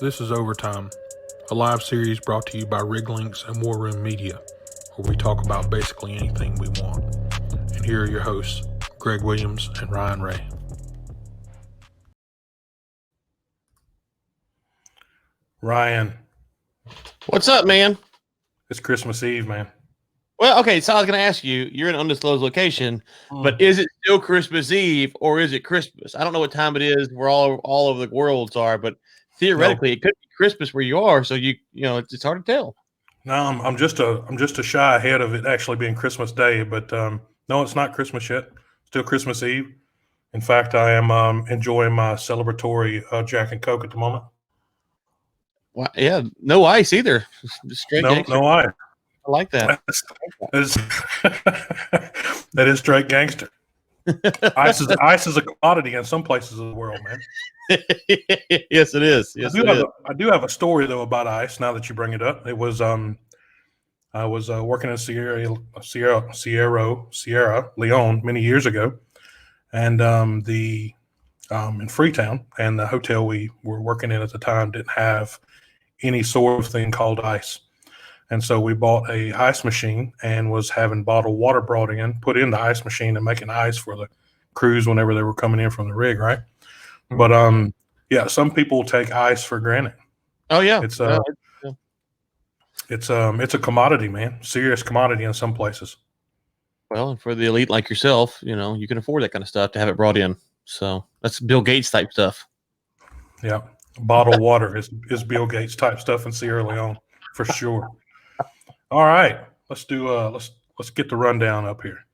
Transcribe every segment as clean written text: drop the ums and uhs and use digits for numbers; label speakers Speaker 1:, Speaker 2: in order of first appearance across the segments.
Speaker 1: This is Overtime, a live series brought to you by Lynx and War Room Media, where we talk about basically anything we want. And here are your hosts, Greg Williams and Ryan Ray. Ryan.
Speaker 2: What's up, man?
Speaker 1: It's Christmas Eve, man.
Speaker 2: Well, okay, so I was going to ask you, you're in an undisclosed location, but is it still Christmas Eve or is it Christmas? I don't know what time it is where all over the worlds are, but theoretically it could be Christmas where you are, so you know, it's hard to tell.
Speaker 1: No, I'm just a shy ahead of it actually being Christmas Day, but no, it's not Christmas yet. Still Christmas Eve. In fact, I am enjoying my celebratory Jack and Coke at the moment.
Speaker 2: Well, yeah, no ice either. Straight gangster.
Speaker 1: No ice.
Speaker 2: I like that.
Speaker 1: That is straight gangster. Ice is a commodity in some places of the world, man.
Speaker 2: Yes, it is. Yes,
Speaker 1: I do have a story though about ice. Now that you bring it up, it was I was working in Sierra Leone many years ago, and in Freetown, and the hotel we were working in at the time didn't have any sort of thing called ice. And so we bought a ice machine and was having bottled water brought in, put in the ice machine and making ice for the crews whenever they were coming in from the rig, right? But yeah, some people take ice for granted.
Speaker 2: Oh yeah.
Speaker 1: It's a commodity, man. Serious commodity in some places.
Speaker 2: Well, and for the elite like yourself, you know, you can afford that kind of stuff to have it brought in. So that's Bill Gates type stuff.
Speaker 1: Yeah. Bottled water is Bill Gates type stuff in Sierra Leone for sure. All right, let's do let's get the rundown up here.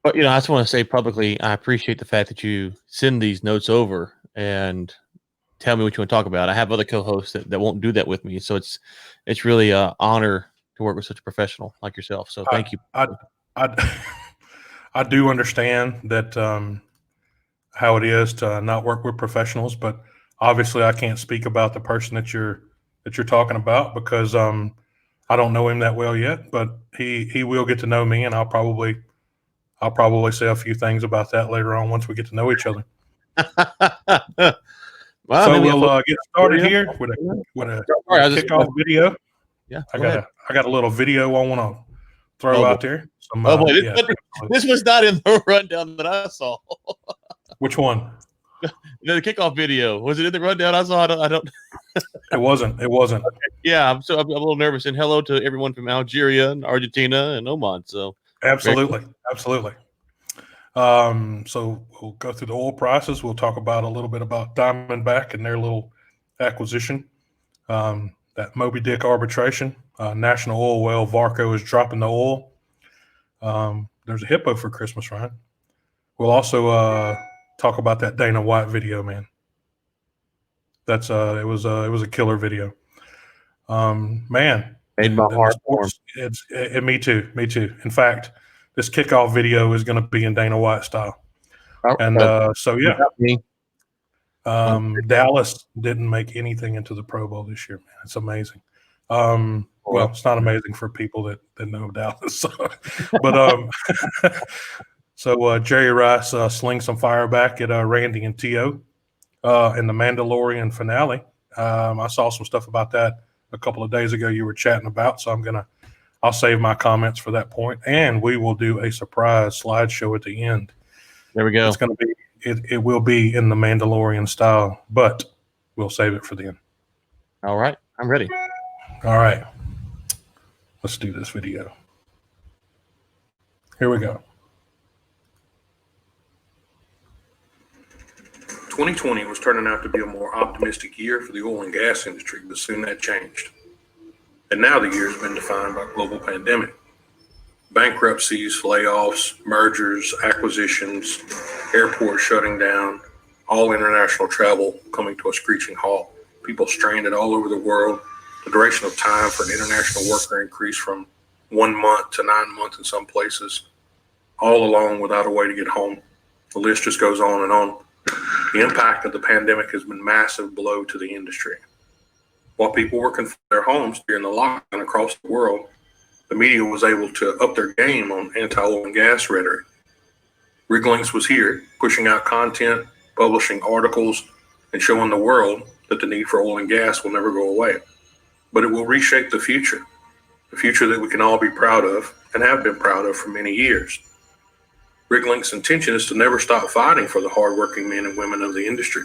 Speaker 2: But I just want to say publicly, I appreciate the fact that you send these notes over and tell me what you want to talk about. I have other co-hosts that won't do that with me, so it's really an honor to work with such a professional like yourself. So thank you.
Speaker 1: I do understand that how it is to not work with professionals, but obviously I can't speak about the person that you're talking about because I don't know him that well yet, but he will get to know me, and I'll probably say a few things about that later on once we get to know each other.
Speaker 2: Well,
Speaker 1: so we'll get started here with a kickoff video.
Speaker 2: Yeah,
Speaker 1: I got a little video I want to throw out there.
Speaker 2: This was not in the rundown that I saw.
Speaker 1: Which one?
Speaker 2: The kickoff video, was it in the rundown I saw? I don't.
Speaker 1: It wasn't. Okay.
Speaker 2: Yeah, I'm a little nervous. And hello to everyone from Algeria and Argentina and Oman. So
Speaker 1: absolutely. So we'll go through the oil prices. We'll talk about a little bit about Diamondback and their little acquisition. That Moby Dick Arbitration. National Oil Well, Varco is dropping the oil. There's a Hippo for Christmas, right? We'll also talk about that Dana White video, man. That's it was a killer video. Man,
Speaker 2: made my heart warm.
Speaker 1: Me too. In fact, this kickoff video is going to be in Dana White style. So yeah, Dallas didn't make anything into the Pro Bowl this year, man. It's amazing. Well, it's not amazing for people that know Dallas, but so Jerry Rice slings some fire back at Randy and T.O. In the Mandalorian finale. I saw some stuff about that a couple of days ago you were chatting about, so I'll save my comments for that point, and we will do a surprise slideshow at the end.
Speaker 2: There we go.
Speaker 1: It's going to be it will be in the Mandalorian style, but we'll save it for the end.
Speaker 2: All right, I'm ready.
Speaker 1: All right, let's do this video. Here we go. 2020 was turning out to be a more optimistic year for the oil and gas industry, but soon that changed. And now the year has been defined by global pandemic. Bankruptcies, layoffs, mergers, acquisitions, airports shutting down, all international travel coming to a screeching halt, people stranded all over the world. The duration of time for an international worker increased from 1 month to 9 months in some places, all alone without a way to get home. The list just goes on and on. The impact of the pandemic has been a massive blow to the industry. While people were confined to their homes during the lockdown across the world, the media was able to up their game on anti-oil and gas rhetoric. Lynx was here, pushing out content, publishing articles, and showing the world that that the need for oil and gas will never go away, but it will reshape the future that we can all be proud of and have been proud of for many years. RigLink's intention is to never stop fighting for the hardworking men and women of the industry.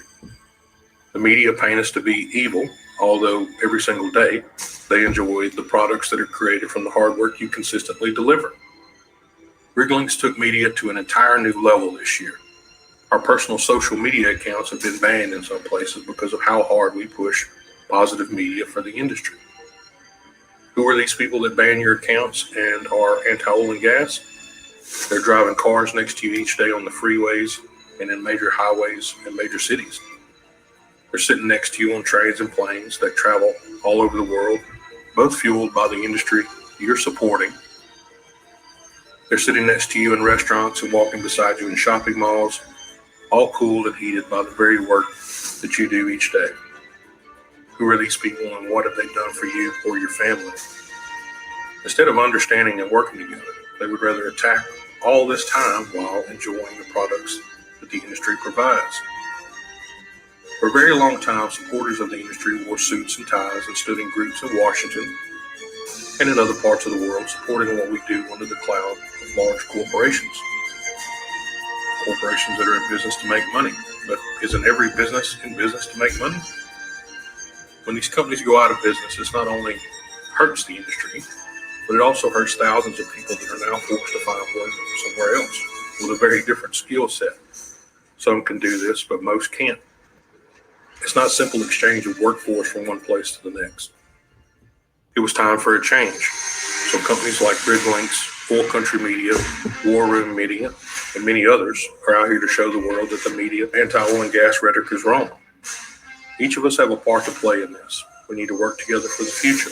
Speaker 1: The media paint us to be evil, although every single day they enjoy the products that are created from the hard work you consistently deliver. RigLinks took media to an entire new level this year. Our personal social media accounts have been banned in some places because of how hard we push positive media for the industry. Who are these people that ban your accounts and are anti-oil and gas? They're driving cars next to you each day on the freeways and in major highways and major cities. They're sitting next to you on trains and planes that travel all over the world, both fueled by the industry you're supporting. They're sitting next to you in restaurants and walking beside you in shopping malls, all cooled and heated by the very work that you do each day. Who are these people and what have they done for you or your family? Instead of understanding and working together, they would rather attack all this time while enjoying the products that the industry provides. For a very long time, supporters of the industry wore suits and ties and stood in groups in Washington and in other parts of the world supporting what we do under the cloud of large corporations. Corporations that are in business to make money. But isn't every business in business to make money? When these companies go out of business, this not only hurts the industry, but it also hurts thousands of people that are now forced to find work somewhere else with a very different skill set. Some can do this, but most can't. It's not simple exchange of workforce from one place to the next. It was time for a change. So companies like RigLinks, Oil Country Media, War Room Media, and many others are out here to show the world that the media anti-oil and gas rhetoric is wrong. Each of us have a part to play in this. We need to work together for the future.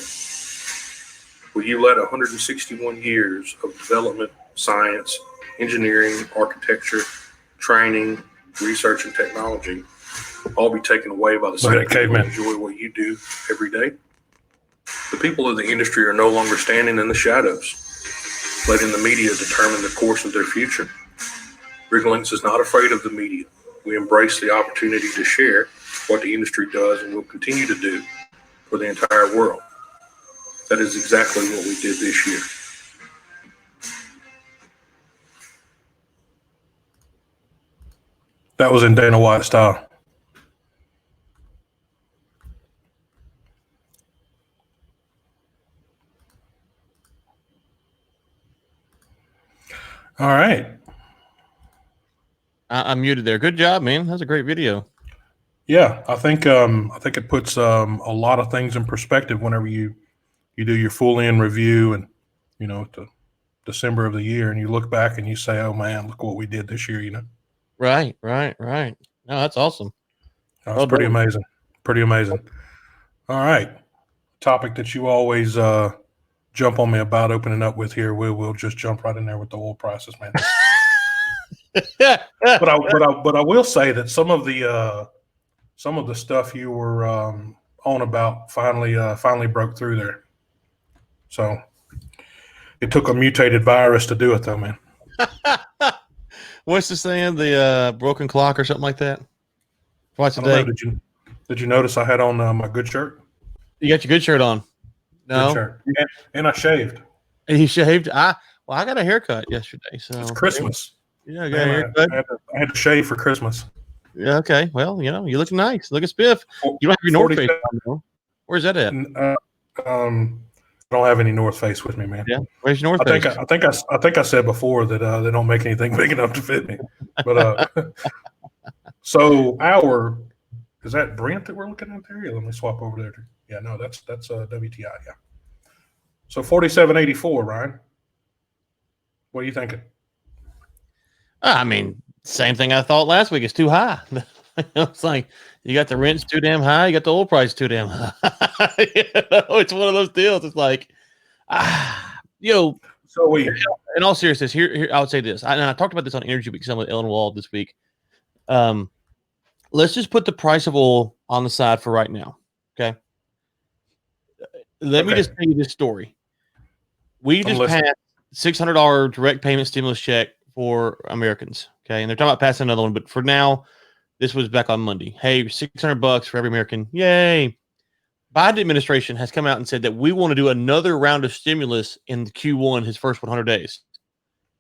Speaker 1: Will you let 161 years of development, science, engineering, architecture, training, research, and technology all be taken away by the same people who enjoy what you do every day? The people of the industry are no longer standing in the shadows, letting the media determine the course of their future. RigLinks is not afraid of the media. We embrace the opportunity to share what the industry does and will continue to do for the entire world. That is exactly what we did this year.
Speaker 3: That was in Dana White style. All right.
Speaker 2: I'm muted there. Good job, man. That's a great video.
Speaker 3: Yeah, I think it puts a lot of things in perspective whenever you do your full in review and to December of the year and you look back and you say, oh man, look what we did this year.
Speaker 2: Right. No, that's awesome.
Speaker 3: That's pretty amazing. Pretty amazing. All right. Topic that you always jump on me about opening up with here. We'll just jump right in there with the oil prices, man. But I will say that some of the stuff you were on about finally broke through there. So it took a mutated virus to do it, though, man.
Speaker 2: What's the saying? The broken clock or something like that? Twice a day.
Speaker 3: Did you notice I had on my good shirt?
Speaker 2: You got your good shirt on. No.
Speaker 3: Good shirt. And I shaved.
Speaker 2: And you shaved? I got a haircut yesterday. So
Speaker 3: it's Christmas.
Speaker 2: Yeah, I got a haircut.
Speaker 3: I had to shave for Christmas.
Speaker 2: Yeah, okay. Well, you look nice. Look at spiff. You don't have your North Face on, though. Where's that at?
Speaker 3: I don't have any North Face with me, man.
Speaker 2: Yeah. Where's your North Face?
Speaker 3: I think I said before that they don't make anything big enough to fit me. But so is that Brent that we're looking at there? Yeah, let me swap over there. Yeah, no, that's WTI. Yeah. So 47.84, Ryan. What are you thinking?
Speaker 2: I mean, same thing I thought last week. It's too high. It's like you got the rent's too damn high, you got the oil price too damn high. It's one of those deals. It's like,
Speaker 3: So
Speaker 2: in all seriousness, here I would say this. I talked about this on Energy Week, some with Ellen Wald this week. Let's just put the price of oil on the side for right now. Okay. Let me just tell you this story. We just passed $600 direct payment stimulus check for Americans. Okay. And they're talking about passing another one, but for now, This was back on Monday. Hey, $600 for every American. Yay. Biden administration has come out and said that we want to do another round of stimulus in Q1, his first 100 days.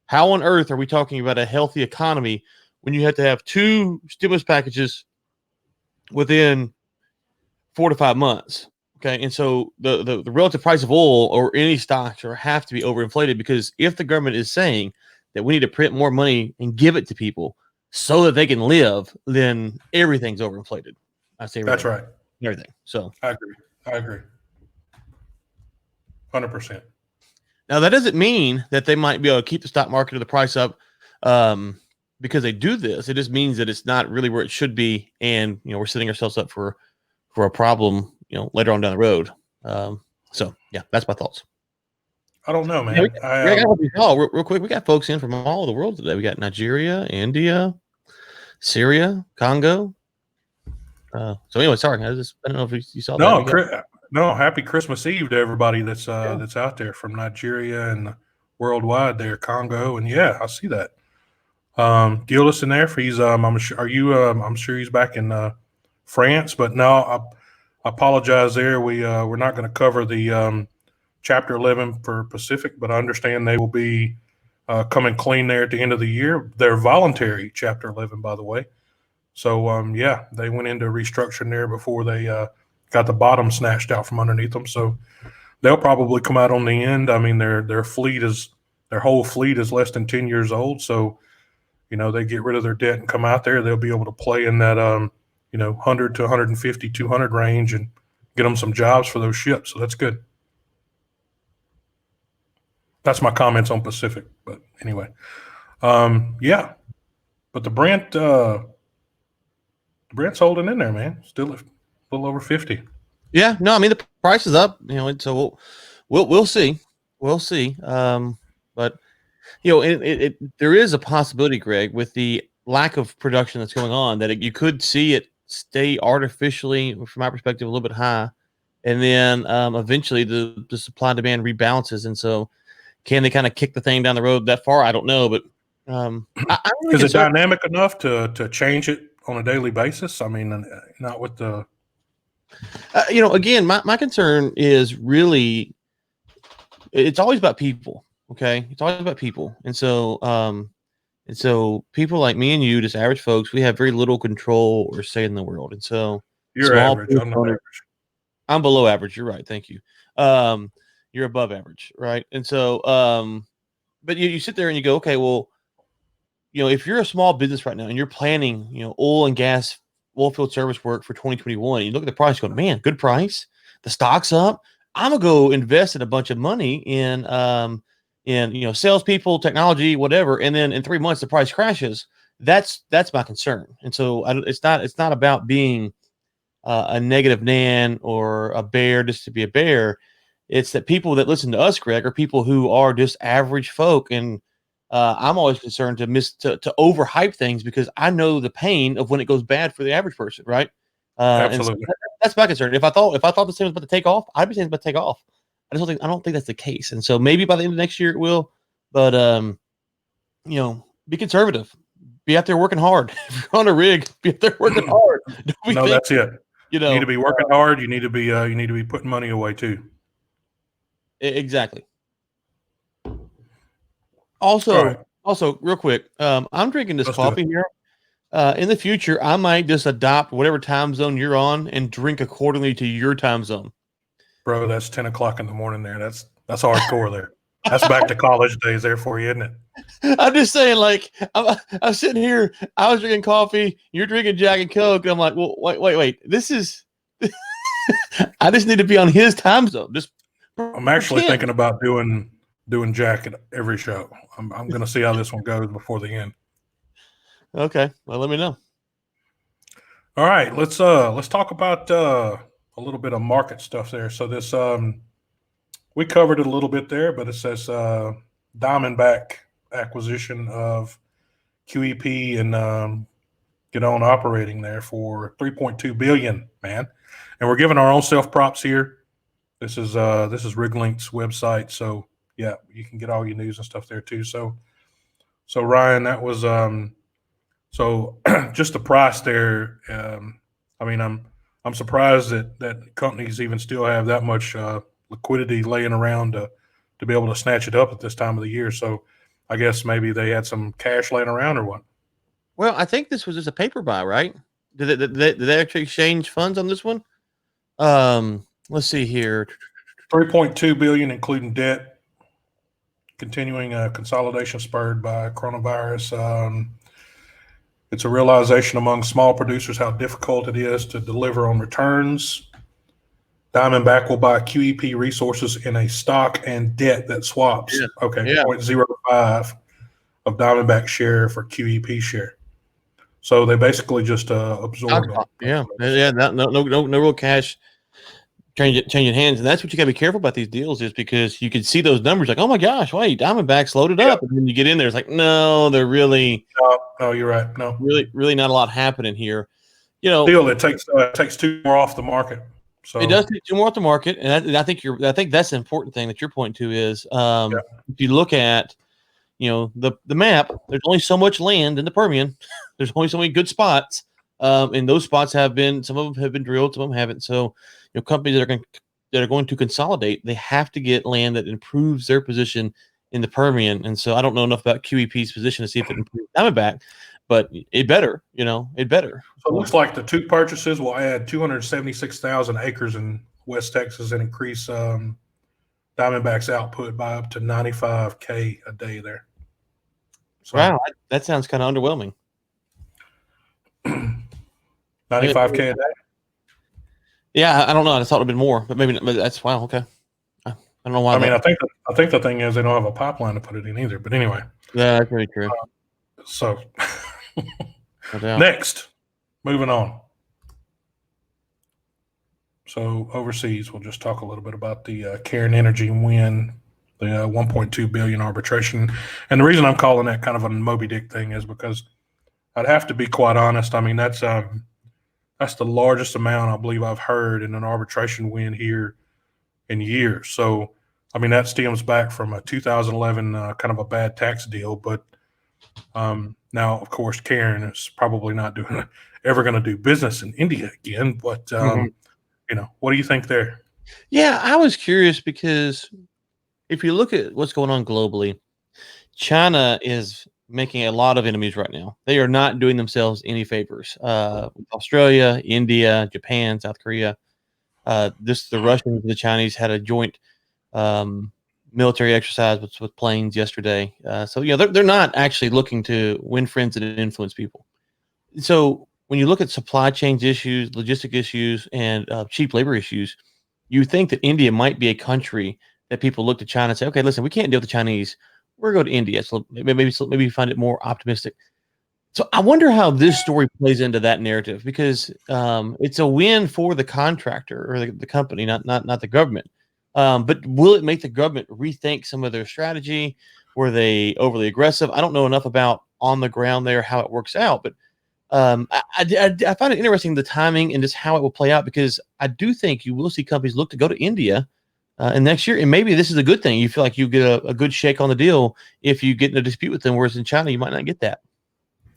Speaker 2: How on earth are we talking about a healthy economy when you have to have 2 stimulus packages within 4 to 5 months? Okay, and so the relative price of oil or any stocks have to be overinflated, because if the government is saying that we need to print more money and give it to people so that they can live, then everything's overinflated. I say
Speaker 3: That's right.
Speaker 2: Everything. So
Speaker 3: I agree. 100%.
Speaker 2: now that doesn't mean that they might be able to keep the stock market or the price up because they do this. It just means that it's not really where it should be, and we're setting ourselves up for a problem later on down the road. So yeah, that's my thoughts.
Speaker 3: I don't know, man.
Speaker 2: Real quick, we got folks in from all over the world today. We got Nigeria, India, Syria, Congo. So anyway, sorry, I don't know if you saw that.
Speaker 3: No, happy Christmas Eve to everybody that's out there from Nigeria and worldwide there, Congo, and yeah, I see that. Gillis in there. He's I'm sure he's back in France, but no, I apologize there. We're not going to cover the Chapter 11 for Pacific, but I understand they will be coming clean there at the end of the year. They're voluntary Chapter 11, by the way. So yeah, they went into restructuring there before they got the bottom snatched out from underneath them. So they'll probably come out on the end. I mean, their whole fleet is less than 10 years old. So they get rid of their debt and come out there. They'll be able to play in that 100 to 150, 200 range and get them some jobs for those ships. So that's good. That's my comments on Pacific. But anyway, yeah. But the Brent's holding in there, man. Still a little over 50.
Speaker 2: Yeah, no, I mean the price is up, so we'll see. We'll see. But there is a possibility, Greg, with the lack of production that's going on, that you could see it stay artificially, from my perspective, a little bit high, and then eventually the supply and demand rebalances. And so, can they kind of kick the thing down the road that far? I don't know, but
Speaker 3: is it dynamic enough to change it on a daily basis? I mean, not with the.
Speaker 2: Again, my concern is really, it's always about people. Okay, it's always about people, and so people like me and you, just average folks, we have very little control or say in the world, and so
Speaker 3: you're average. I'm not average.
Speaker 2: I'm below average. You're right. Thank you. You're above average, right? And so, but you sit there and you go, okay, well, if you're a small business right now and you're planning, oil and gas, oil field service work for 2021, you look at the price, you go, man, good price. The stock's up. I'm gonna go invest in a bunch of money in salespeople, technology, whatever, and then in 3 months the price crashes. That's my concern. And so it's not about being a negative Nan or a bear just to be a bear. It's that people that listen to us, Greg, are people who are just average folk, and I'm always concerned to overhype things, because I know the pain of when it goes bad for the average person, right?
Speaker 3: Absolutely.
Speaker 2: And so that's my concern. If I thought this thing was about to take off, I'd be saying it's about to take off. I don't think that's the case. And so maybe by the end of next year it will, but be conservative. Be out there working hard. If you're on a rig, be out there working hard.
Speaker 3: That's it. You need to be working hard. You need to be putting money away too.
Speaker 2: Exactly. Also, real quick, I'm drinking this coffee here. In the future, I might just adopt whatever time zone you're on and drink accordingly to your time zone.
Speaker 3: Bro, that's 10 o'clock in the morning there. That's hardcore there. That's back to college days there for you, isn't it?
Speaker 2: I'm just saying, like, I'm sitting here, I was drinking coffee, you're drinking Jack and Coke, and I'm like, well, wait. This is I just need to be on his time zone.
Speaker 3: I'm actually thinking about doing Jack at every show. I'm going to see how this one goes before the end.
Speaker 2: Okay, well, let me know.
Speaker 3: All right, let's talk about a little bit of market stuff there. So this we covered it a little bit there, but it says Diamondback acquisition of QEP and get on operating there for $3.2 billion, man. And we're giving our own self props here. This is RigLink's website, so yeah, you can get all your news and stuff there too. So Ryan, that was So just the price there. I mean, I'm surprised that companies even still have that much liquidity laying around to be able to snatch it up at this time of the year. So I guess maybe they had some cash laying around or what.
Speaker 2: Well, I think this was just a paper buy, right? Did they actually exchange funds on this one? Let's see here.
Speaker 3: 3.2 billion, including debt. Continuing consolidation spurred by coronavirus. It's a realization among small producers how difficult it is to deliver on returns. Diamondback will buy QEP resources in a stock and debt that swaps.
Speaker 2: Yeah.
Speaker 3: Okay,
Speaker 2: Yeah.
Speaker 3: 0.05 of Diamondback share for QEP share. So they basically just absorb it.
Speaker 2: Yeah. No real cash changing hands, and that's what you got to be careful about these deals, is because you can see those numbers like, oh my gosh, wait, Diamondback's loaded up, and then you get in there, it's like, no, they're really,
Speaker 3: no, you're right, no,
Speaker 2: really not a lot happening here. You know,
Speaker 3: still it takes two more off the market. So
Speaker 2: it does take two more off the market, and I think that's the important thing that you're pointing to is if you look at the map, there's only so much land in the Permian. There's only so many good spots, and those spots some of them have been drilled, some of them haven't. So companies that are going to consolidate, they have to get land that improves their position in the Permian. And so I don't know enough about QEP's position to see if it improves Diamondback, but it better. So it
Speaker 3: looks like the two purchases will add 276,000 acres in West Texas and increase Diamondback's output by up to 95K a day there. So,
Speaker 2: wow, that sounds kind of underwhelming.
Speaker 3: 95K a day.
Speaker 2: Yeah, I don't know. I thought it'd been more, but maybe that's wow. Okay, I don't know why.
Speaker 3: I mean, I think the thing is they don't have a pipeline to put it in either. But anyway,
Speaker 2: yeah, that's very true.
Speaker 3: So next, moving on. So overseas, we'll just talk a little bit about the Cairn Energy win, the 1.2 billion arbitration. And the reason I'm calling that kind of a Moby Dick thing is because I'd have to be quite honest. I mean, that's the largest amount I believe I've heard in an arbitration win here in years. So, I mean, that stems back from a 2011 kind of a bad tax deal. But now, of course, Cairn is probably not ever going to do business in India again. But what do you think there?
Speaker 2: Yeah, I was curious because if you look at what's going on globally, China is making a lot of enemies right now. They are not doing themselves any favors. Australia, India, Japan, South Korea. The Russians and the Chinese had a joint military exercise with planes yesterday. So they're not actually looking to win friends and influence people. So when you look at supply chain issues, logistic issues, and cheap labor issues, you think that India might be a country that people look to China and say, okay, listen, we can't deal with the Chinese. We're going to India. So maybe you find it more optimistic. So I wonder how this story plays into that narrative, because it's a win for the contractor or the company, not the government. But will it make the government rethink some of their strategy? Were they overly aggressive? I don't know enough about on the ground there how it works out, but I find it interesting, the timing and just how it will play out, because I do think you will see companies look to go to India and next year, and maybe this is a good thing. You feel like you get a good shake on the deal if you get in a dispute with them, whereas in China you might not get that.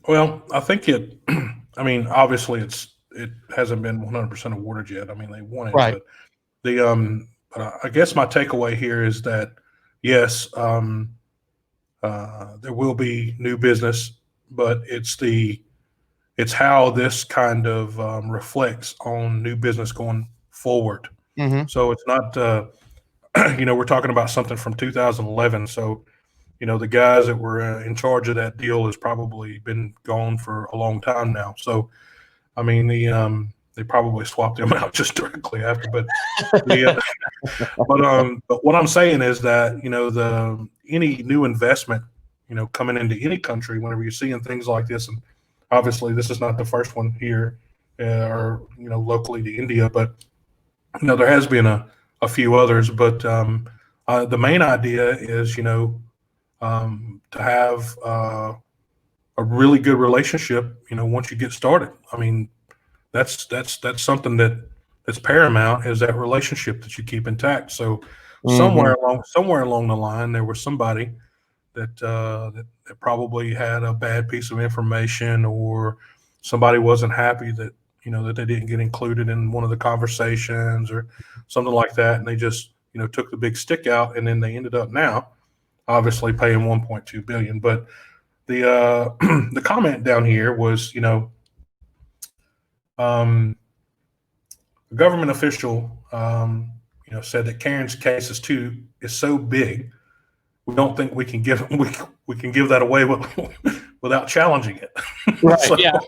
Speaker 3: Well, I think I mean, obviously it hasn't been 100% awarded yet. I mean, they won it,
Speaker 2: right?
Speaker 3: But I guess my takeaway here is that yes, there will be new business, but it's how this kind of reflects on new business going forward.
Speaker 2: Mm-hmm.
Speaker 3: So it's not, we're talking about something from 2011. So, the guys that were in charge of that deal has probably been gone for a long time now. So, I mean, they probably swapped them out just directly after. But, but what I'm saying is that any new investment, coming into any country, whenever you're seeing things like this, and obviously this is not the first one here, or locally to India, but there has been a few others. But the main idea is to have a really good relationship, once you get started. I mean, that's something that's paramount, is that relationship that you keep intact. So somewhere along the line, there was somebody that probably had a bad piece of information, or somebody wasn't happy that that they didn't get included in one of the conversations or something like that, and they just took the big stick out, and then they ended up now obviously paying 1.2 billion. But the the comment down here was a government official said that Karen's case is so big, we don't think we can give we can give that away without challenging it.
Speaker 2: Right.
Speaker 3: So,
Speaker 2: yeah.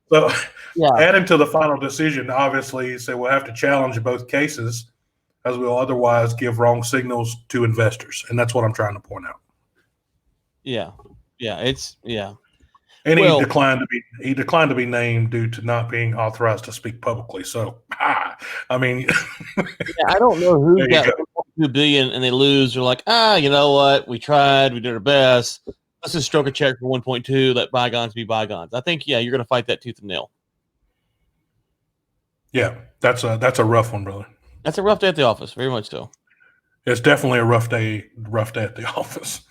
Speaker 3: so
Speaker 2: Yeah.
Speaker 3: adding to the final decision, obviously, he said we'll have to challenge both cases, as we'll otherwise give wrong signals to investors, and that's what I'm trying to point out.
Speaker 2: Yeah. Yeah. It's yeah.
Speaker 3: And
Speaker 2: Well,
Speaker 3: he declined to be named due to not being authorized to speak publicly. So, I mean,
Speaker 2: yeah, I don't know who
Speaker 3: There you
Speaker 2: got
Speaker 3: go.
Speaker 2: 1.2 billion and they lose. They're like, you know what? We tried. We did our best. Let's just stroke a check for 1.2. Let bygones be bygones. I think, you're going to fight that tooth and nail.
Speaker 3: yeah, that's a rough one, brother.
Speaker 2: That's a rough day at the office. Very much so.
Speaker 3: It's definitely a rough day at the office.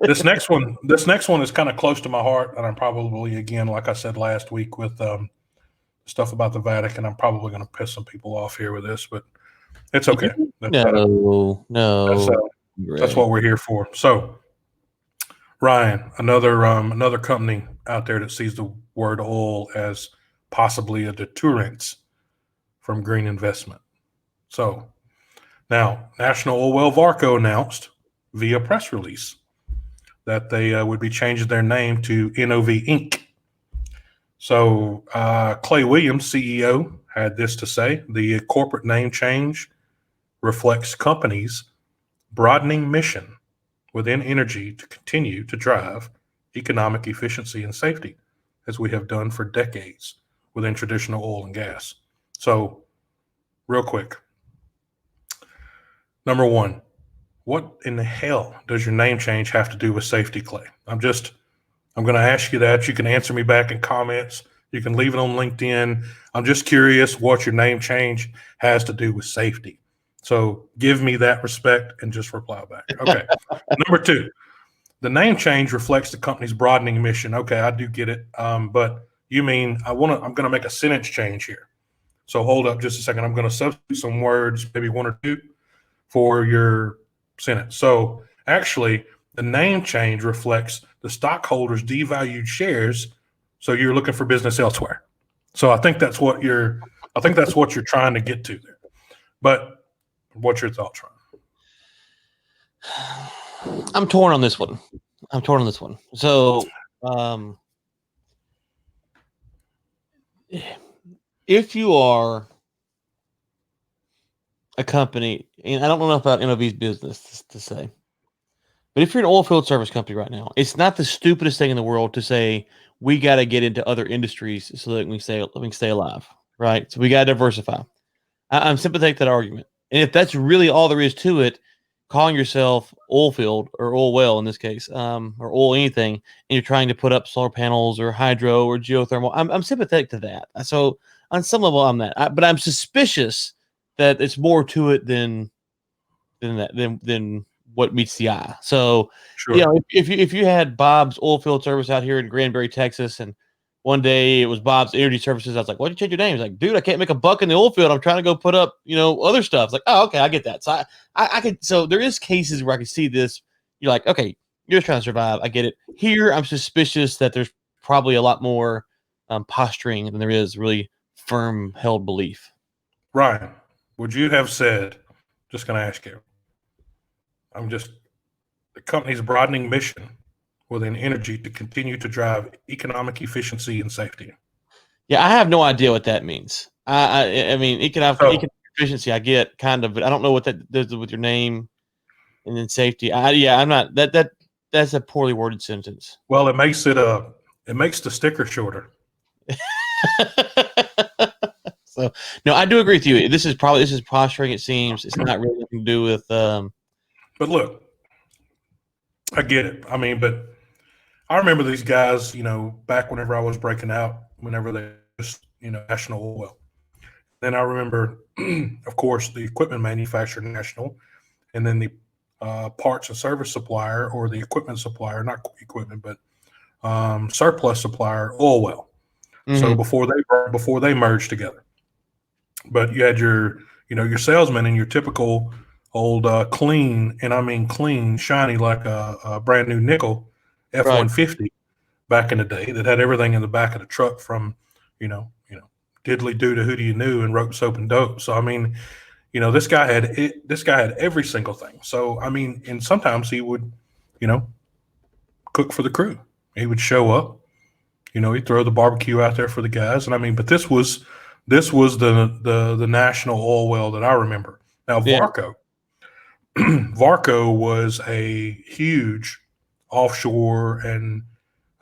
Speaker 3: This next one is kind of close to my heart, and I'm probably, again, like I said last week with stuff about the Vatican, I'm probably going to piss some people off here with this, but it's okay.
Speaker 2: No.
Speaker 3: That's what we're here for. So, Ryan, another company out there that sees the word oil as possibly a deterrent from green investment. So, now National Oil Well Varco announced via press release that they would be changing their name to NOV Inc. So Clay Williams, CEO, had this to say: the corporate name change reflects company's broadening mission within energy to continue to drive economic efficiency and safety, as we have done for decades within traditional oil and gas. So, real quick, number one, what in the hell does your name change have to do with safety, Clay? I'm going to ask you that. You can answer me back in comments. You can leave it on LinkedIn. I'm just curious what your name change has to do with safety. So give me that respect and just reply back. Okay. Number two, the name change reflects the company's broadening mission. Okay, I do get it. But you mean I'm going to make a sentence change here. So hold up just a second. I'm going to substitute some words, maybe one or two, for your sentence. So actually, the name change reflects the stockholders' devalued shares. So you're looking for business elsewhere. So I think that's what you're trying to get to there. But what's your thoughts, Ron?
Speaker 2: I'm torn on this one. So, if you are a company, and I don't know enough about NOV's business to say, but if you're an oil field service company right now, it's not the stupidest thing in the world to say we got to get into other industries so that we can stay alive, right? So we got to diversify. I'm sympathetic to that argument, and if that's really all there is to it, calling yourself oil field or oil well in this case, or oil anything, and you're trying to put up solar panels or hydro or geothermal, I'm sympathetic to that. So on some level, I'm that, but I'm suspicious that it's more to it than what meets the eye. So,
Speaker 3: Sure.
Speaker 2: if you had Bob's Oilfield Service out here in Granbury, Texas, and one day it was Bob's Energy Services, I was like, "Why'd you change your name?" He's like, "Dude, I can't make a buck in the oil field. I'm trying to go put up, other stuff." It's like, "Oh, okay, I get that." So I could. So there is cases where I can see this. You're like, "Okay, you're just trying to survive." I get it. Here, I'm suspicious that there's probably a lot more posturing than there is really firm held belief.
Speaker 3: Ryan, would you have said, just going to ask you, the company's broadening mission within energy to continue to drive economic efficiency and safety?
Speaker 2: Yeah, I have no idea what that means. I mean, economic efficiency, I get kind of, but I don't know what that does with your name and then safety. I'm not that's a poorly worded sentence.
Speaker 3: Well, it makes the sticker shorter.
Speaker 2: So no, I do agree with you. This is posturing. It seems it's not really nothing to do with.
Speaker 3: But look, I get it. I mean, but I remember these guys. Back whenever I was breaking out, whenever they just National Oil. Then I remember, of course, the equipment manufacturer National, and then the parts and service supplier, or the equipment supplier, not equipment, but surplus supplier, oil well. So before they merged together. But you had your salesman and your typical old clean, and I mean clean, shiny like a brand new nickel F-150 back in the day that had everything in the back of the truck from, diddly do to who do you knew and rope, soap, and dope. So I mean, this guy had every single thing. So I mean, and sometimes he would, cook for the crew. He would show up, he'd throw the barbecue out there for the guys. And I mean, but this was the national oil well that I remember. Now Varco was a huge offshore and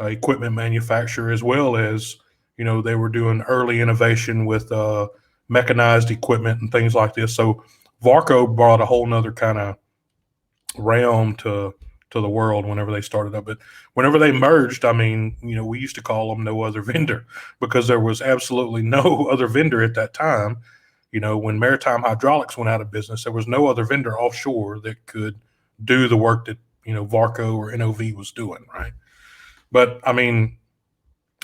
Speaker 3: equipment manufacturer, as well as, they were doing early innovation with mechanized equipment and things like this. So Varco brought a whole nother kind of realm to the world whenever they started up. But whenever they merged, I mean, we used to call them no other vendor, because there was absolutely no other vendor at that time. When Maritime Hydraulics went out of business, there was no other vendor offshore that could do the work that, Varco or NOV was doing, right? But I mean,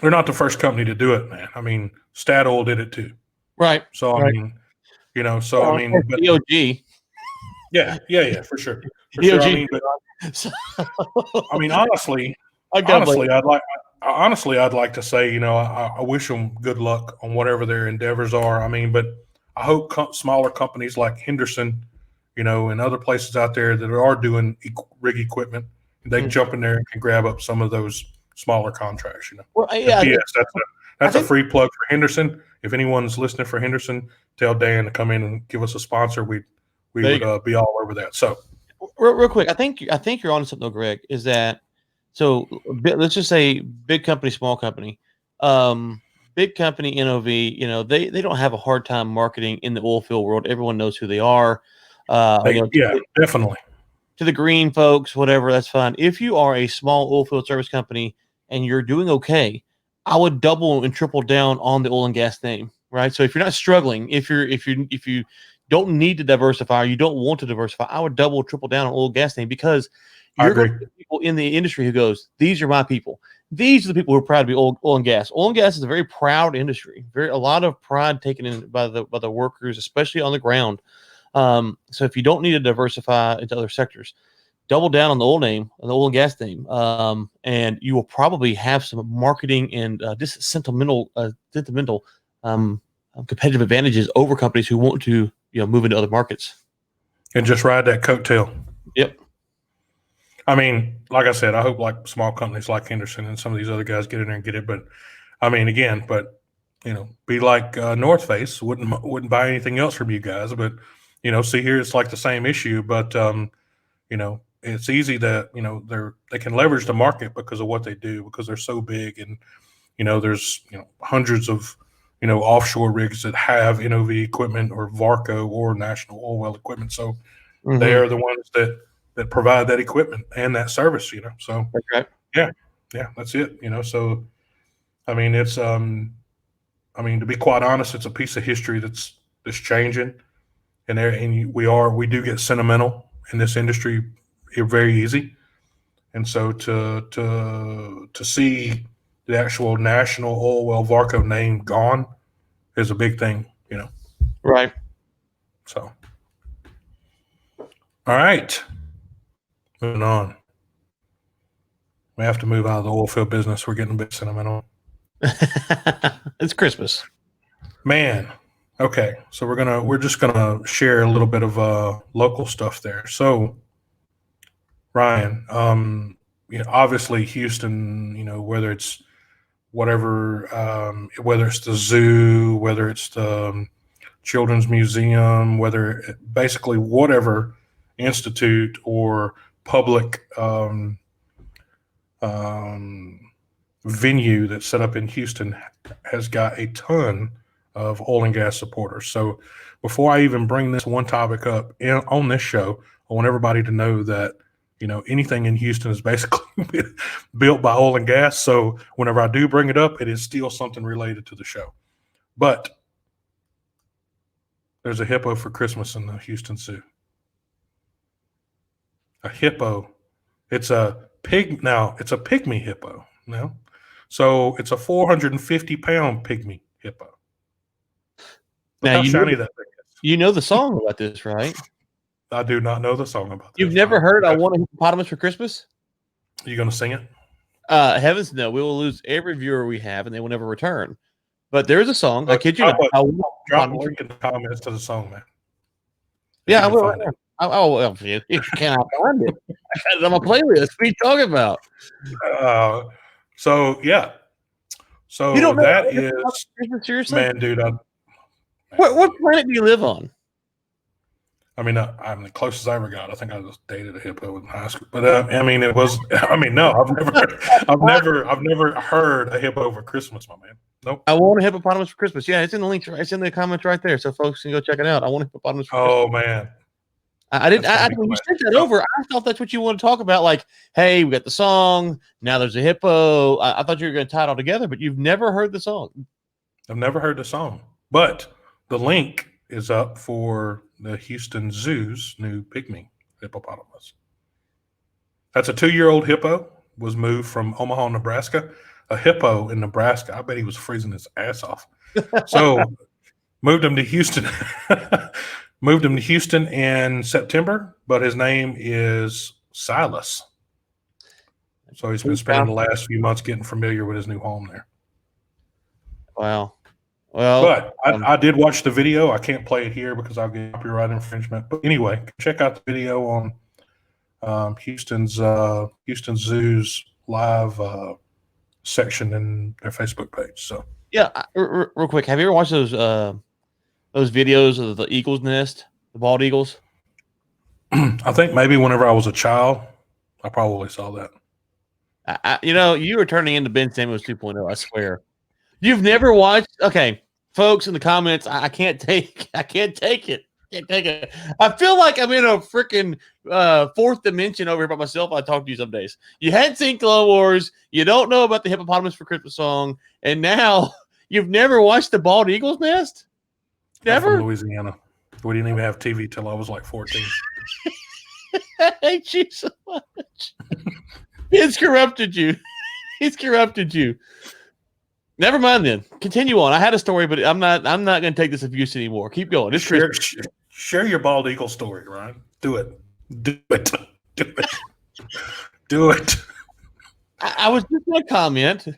Speaker 3: they're not the first company to do it, man. I mean, Statoil did it too.
Speaker 2: Right.
Speaker 3: So I mean, I mean, but,
Speaker 2: DOG.
Speaker 3: Yeah, for sure. For sure. I mean, but I mean, honestly, I'd like to say, I wish them good luck on whatever their endeavors are. I mean, but I hope smaller companies like Henderson, and other places out there that are doing rig equipment, they can jump in there and can grab up some of those smaller contracts.
Speaker 2: Well, yeah,
Speaker 3: yes, that's a free plug for Henderson. If anyone's listening for Henderson, tell Dan to come in and give us a sponsor. We would be all over that. So,
Speaker 2: real quick, I think you're on something, though, Greg. Is that so? Let's just say big company, small company. Big company, NOV. They don't have a hard time marketing in the oil field world. Everyone knows who they are.
Speaker 3: Definitely.
Speaker 2: To the green folks, whatever, that's fine. If you are a small oil field service company and you're doing okay, I would double and triple down on the oil and gas name, right? So if you're not struggling, if you don't need to diversify, or you don't want to diversify, I would double, triple down on oil and gas name, because you're going to get people in the industry who goes, these are my people. These are the people who are proud to be oil and gas. Oil and gas is a very proud industry. A lot of pride taken in by the workers, especially on the ground. So if you don't need to diversify into other sectors, double down on the oil and gas name, and you will probably have some marketing and just sentimental competitive advantages over companies who want to move into other markets
Speaker 3: and just ride that coattail.
Speaker 2: Yep.
Speaker 3: I mean, like I said, I hope like small companies like Henderson and some of these other guys get in there and get it. But I mean, again, be like North Face, wouldn't buy anything else from you guys, but. See here, it's like the same issue, but it's easy that they can leverage the market because of what they do, because they're so big, and there's hundreds of offshore rigs that have NOV equipment or Varco or National Oil Well equipment. So they are the ones that provide that equipment and that service. So yeah, that's it. So I mean, it's to be quite honest, it's a piece of history that's changing. And we do get sentimental in this industry very easy. And so to see the actual National Oil Well Varco name gone is a big thing,
Speaker 2: Right.
Speaker 3: So, all right, moving on. We have to move out of the oil field business. We're getting a bit sentimental.
Speaker 2: It's Christmas,
Speaker 3: man. Okay, so we're just gonna share a little bit of local stuff there. So, Ryan, obviously Houston, whether it's whatever, whether it's the zoo, whether it's the Children's Museum, basically whatever institute or public venue that's set up in Houston has got a ton of oil and gas supporters. So before I even bring this one topic up on this show, I want everybody to know that, anything in Houston is basically built by oil and gas. So whenever I do bring it up, it is still something related to the show. But there's a hippo for Christmas in the Houston Zoo. a hippo. It's a pig. Now it's a pygmy hippo. Now, so it's a 450-pound pygmy hippo. Look
Speaker 2: Now
Speaker 3: how shiny that thing is.
Speaker 2: you know the song about this, right?
Speaker 3: I do not know the song about this.
Speaker 2: You've never heard "I Want a Hippopotamus for Christmas"?
Speaker 3: Are you going to sing it?
Speaker 2: Heavens no, we will lose every viewer we have, and they will never return. But there is a song. I kid you not.
Speaker 3: Drop a link in the comments to the song, man.
Speaker 2: Yeah, I will. Right now. Oh, well, if you cannot find it, I got it on my playlist. What are you talking about?
Speaker 3: So yeah, so
Speaker 2: You don't know
Speaker 3: that is
Speaker 2: seriously,
Speaker 3: man, dude.
Speaker 2: What planet do you live on?
Speaker 3: I mean, I'm the closest I ever got. I think I just dated a hippo in high school, but I mean, it was. I mean, no, I've never heard a hippo for Christmas, my man. Nope.
Speaker 2: I want a hippopotamus for Christmas. Yeah, it's in the link. It's in the comments right there, so folks can go check it out. I want a hippopotamus for Christmas.
Speaker 3: Oh man,
Speaker 2: I didn't. When you sent that over, I thought that's what you want to talk about. Like, hey, we got the song. Now there's a hippo. I thought you were going to tie it all together, but you've never heard the song.
Speaker 3: I've never heard the song, but the link is up for the Houston Zoo's new pygmy hippopotamus. That's a 2-year-old hippo. Was moved from Omaha, Nebraska. A hippo in Nebraska. I bet he was freezing his ass off. So moved him to Houston. Moved him to Houston in September, but his name is Silas. So he's been spending the last few months getting familiar with his new home there.
Speaker 2: Wow. Well,
Speaker 3: but I did watch the video. I can't play it here because I'll get copyright infringement. But anyway, check out the video on Houston Zoo's live section in their Facebook page. So
Speaker 2: yeah, real quick, have you ever watched those videos of the eagle's nest, the bald eagles?
Speaker 3: I think maybe whenever I was a child, I probably saw that.
Speaker 2: You were turning into Ben Samuels 2.0. I swear. You've never watched? Okay, folks in the comments, I can't take it. Can't take it. I feel like I'm in a freaking fourth dimension over here by myself. I talk to you some days. You hadn't seen Clone Wars. You don't know about the Hippopotamus for Christmas song, and now you've never watched the Bald Eagle's Nest. Never.
Speaker 3: I'm from Louisiana. We didn't even have TV till I was like 14.
Speaker 2: I hate you so much. He's corrupted you. Never mind then. Continue on. I had a story, but I'm not going to take this abuse anymore. Keep going. It's
Speaker 3: share your bald eagle story, Ryan. Do it. Do it.
Speaker 2: I was just going to comment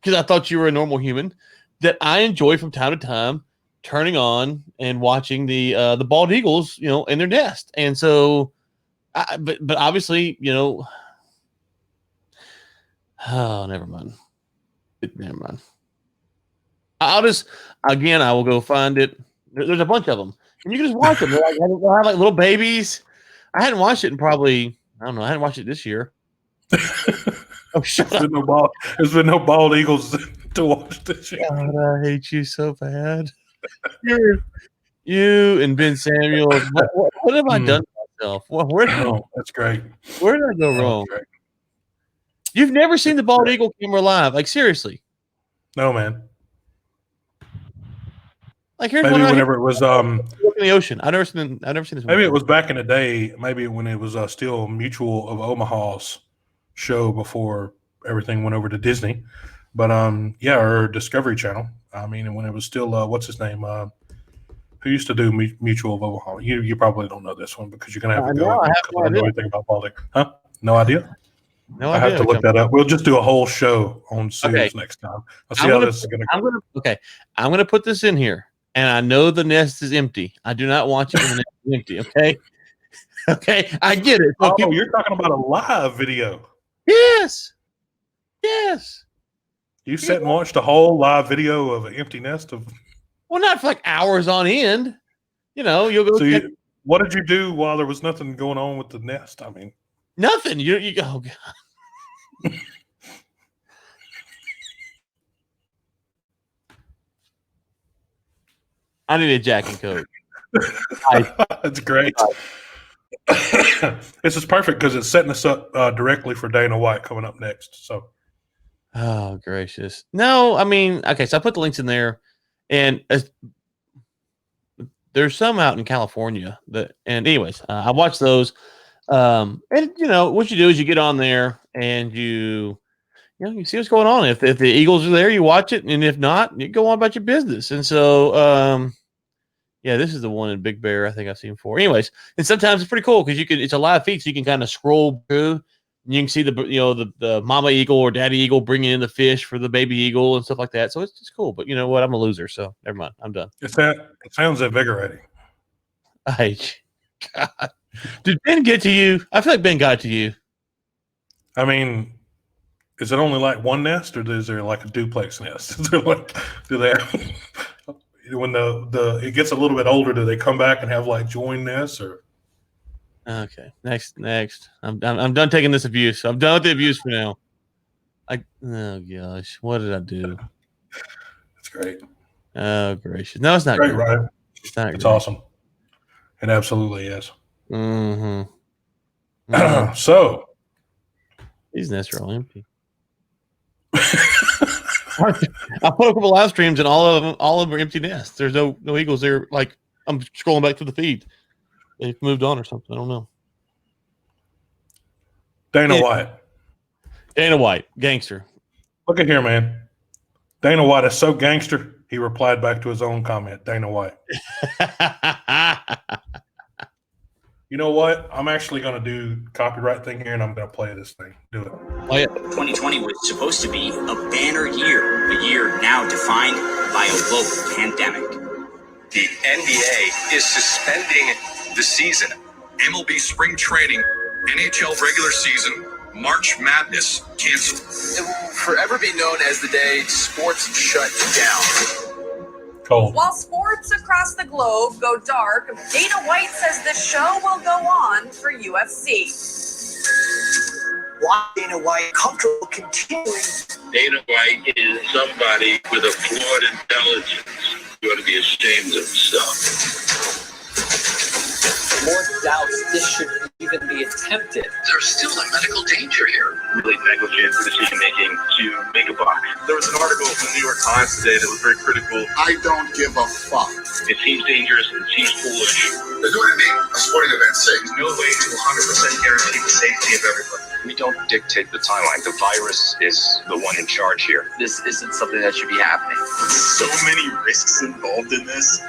Speaker 2: because I thought you were a normal human that I enjoy from time to time turning on and watching the bald eagles, in their nest. And so, but obviously, oh, never mind. I will go find it. There's a bunch of them, and you can just watch them. They'll have like little babies. I hadn't watched it in probably, I don't know. I hadn't watched it this year. Oh, shut up.
Speaker 3: There's been no bald eagles to watch this year.
Speaker 2: God, I hate you so bad. You and Ben Samuels. What have I done to myself?
Speaker 3: That's great.
Speaker 2: Where did I go wrong? You've never seen the bald eagle camera live? Like, seriously?
Speaker 3: No, man.
Speaker 2: Like, here's
Speaker 3: maybe whenever it was
Speaker 2: in the ocean. I've never seen this.
Speaker 3: Maybe it was back in the day. Maybe when it was still Mutual of Omaha's show before everything went over to Disney. But or Discovery Channel. I mean, when it was still what's his name? Who used to do Mutual of Omaha? You probably don't know this one because you're gonna have to go. I don't know anything about bald eagle. Huh? No idea.
Speaker 2: No,
Speaker 3: I have to look that up. We'll just do a whole show on zoos next time. Let's see how this is going to go.
Speaker 2: I'm going to put this in here, and I know the nest is empty. I do not want you when the nest is empty. Okay, okay, I get it.
Speaker 3: So you're talking about a live video?
Speaker 2: Yes.
Speaker 3: You sat and watched a whole live video of an empty nest of.
Speaker 2: Well, not for like hours on end. You'll go.
Speaker 3: So what did you do while there was nothing going on with the nest? I mean.
Speaker 2: Nothing. You go. Oh, God. I need a Jack and Coke.
Speaker 3: That's great. This is perfect because it's setting us up directly for Dana White coming up next. So.
Speaker 2: Oh, gracious. No, I mean, okay. So I put the links in there, and there's some out in California and anyways, I watched those. And what you do is you get on there and you see what's going on. If the Eagles are there, you watch it, and if not, you go on about your business. And so, yeah, this is the one in Big Bear I think I've seen before. Anyways, and sometimes it's pretty cool because it's a live feed, so you can kind of scroll through. And you can see the mama eagle or daddy eagle bringing in the fish for the baby eagle and stuff like that. So it's just cool. But you know what? I'm a loser, so never mind. I'm done.
Speaker 3: It sounds invigorating.
Speaker 2: God. Did Ben get to you? I feel like Ben got to you.
Speaker 3: I mean, is it only like one nest, or is there like a duplex nest? Is there like, do they have, when it gets a little bit older, do they come back and have like join nests or?
Speaker 2: Okay, next. I'm done taking this abuse. I'm done with the abuse for now. Oh gosh, what did I do?
Speaker 3: That's great.
Speaker 2: Oh gracious, no, it's not
Speaker 3: Great,
Speaker 2: great.
Speaker 3: right?
Speaker 2: It's not.
Speaker 3: It's
Speaker 2: great.
Speaker 3: awesome. It absolutely is.
Speaker 2: Mm-hmm.
Speaker 3: So
Speaker 2: these nests are all empty. I put a couple live streams and all of them are empty nests. There's no eagles there. Like I'm scrolling back to the feed. They've moved on or something. I don't know.
Speaker 3: Dana White,
Speaker 2: gangster.
Speaker 3: look at here, man. Dana White is so gangster. He replied back to his own comment. Dana White. You know what? I'm actually going to do copyright thing here, and I'm going to play this thing. Do it.
Speaker 2: Play it.
Speaker 4: 2020 was supposed to be a banner year, a year now defined by a global pandemic.
Speaker 5: The NBA is suspending the season.
Speaker 6: MLB spring training, NHL regular season, March Madness canceled.
Speaker 5: It will forever be known as the day sports shut down.
Speaker 3: Cold.
Speaker 7: While sports across the globe go dark, Dana White says the show will go on for UFC.
Speaker 5: Why Dana White comfortable continuing?
Speaker 8: Dana White is somebody with a flawed intelligence. You ought to be ashamed of himself.
Speaker 9: More doubts this should even be attempted.
Speaker 8: There's still a medical danger here. Really negligent decision-making to make a buck.
Speaker 6: There was an article in the New York Times today that was very critical.
Speaker 5: I don't give a fuck.
Speaker 8: It seems dangerous. It seems foolish.
Speaker 5: They're going to make a sporting event safe.
Speaker 6: There's no way to 100% guarantee the safety of everybody.
Speaker 5: We don't dictate the timeline. The virus is the one in charge here.
Speaker 9: This isn't something that should be happening.
Speaker 6: So many risks involved in this.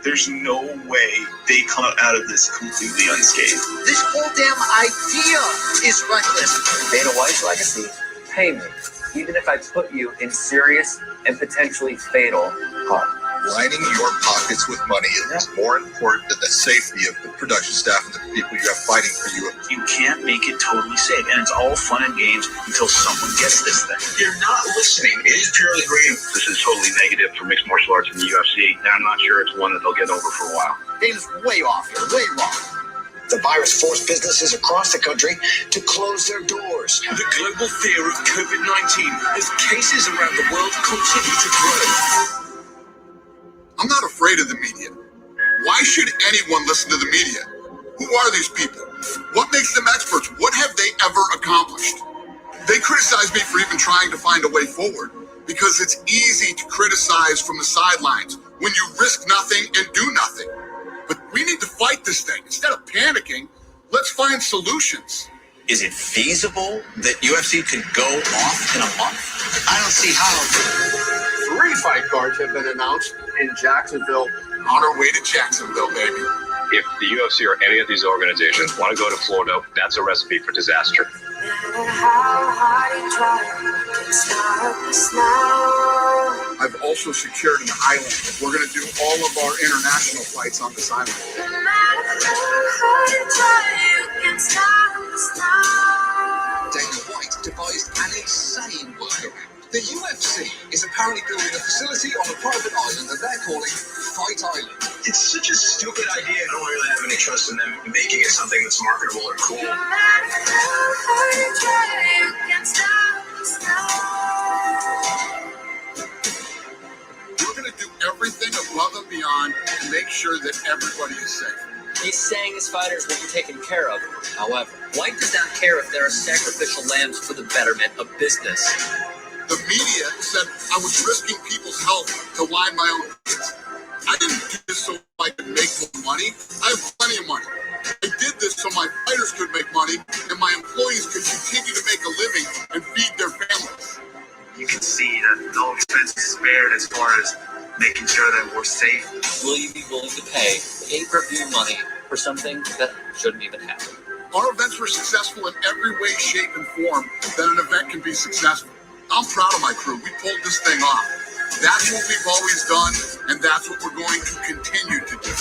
Speaker 6: There's no way they come out of this completely unscathed.
Speaker 5: This whole damn idea is reckless.
Speaker 9: Dana White's legacy, pay me, even if I put you in serious and potentially fatal harm.
Speaker 5: Lining your pockets with money is more important than the safety of the production staff and the people you have fighting for you.
Speaker 4: You can't make it totally safe, and it's all fun and games until someone gets this thing.
Speaker 6: You're not listening. It is purely greed.
Speaker 8: This is totally negative for mixed martial arts in the UFC, and I'm not sure it's one that they'll get over for a while.
Speaker 5: Dana's way off here, way wrong. The virus forced businesses across the country to close their doors.
Speaker 6: The global fear of COVID-19 as cases around the world continue to grow.
Speaker 5: I'm not afraid of the media. Why should anyone listen to the media? Who are these people? What makes them experts? What have they ever accomplished? They criticize me for even trying to find a way forward because it's easy to criticize from the sidelines when you risk nothing and do nothing. But we need to fight this thing. Instead of panicking, let's find solutions.
Speaker 6: Is it feasible that UFC could go off in a month?
Speaker 5: I don't see how. 3 fight cards have been announced in Jacksonville. On our way to Jacksonville, baby.
Speaker 8: If the UFC or any of these organizations want to go to Florida, that's a recipe for disaster.
Speaker 5: I've also secured an island. We're going to do all of our international flights on this island. Dana White devised an insane workaround. The UFC is apparently building a facility on a private island that they're calling Fight Island.
Speaker 6: It's such a stupid idea. I don't really have any trust in them making it something that's marketable or cool.
Speaker 5: We're going to do everything above and beyond to make sure that everybody is safe.
Speaker 9: He's saying his fighters will be taken care of. However, White does not care if there are sacrificial lambs for the betterment of business.
Speaker 5: The media said I was risking people's health to line my own kids. I didn't do this so I could make more money. I have plenty of money. I did this so my fighters could make money and my employees could continue to make a living and feed their families.
Speaker 6: You can see that no expenses spared as far as making sure that we're safe.
Speaker 9: Will you be willing to pay pay-per-view money for something that shouldn't even happen?
Speaker 5: Our events were successful in every way, shape, and form that an event can be successful. I'm proud of my crew. We pulled this thing off. That's what we've always done, and that's what we're going to continue to do.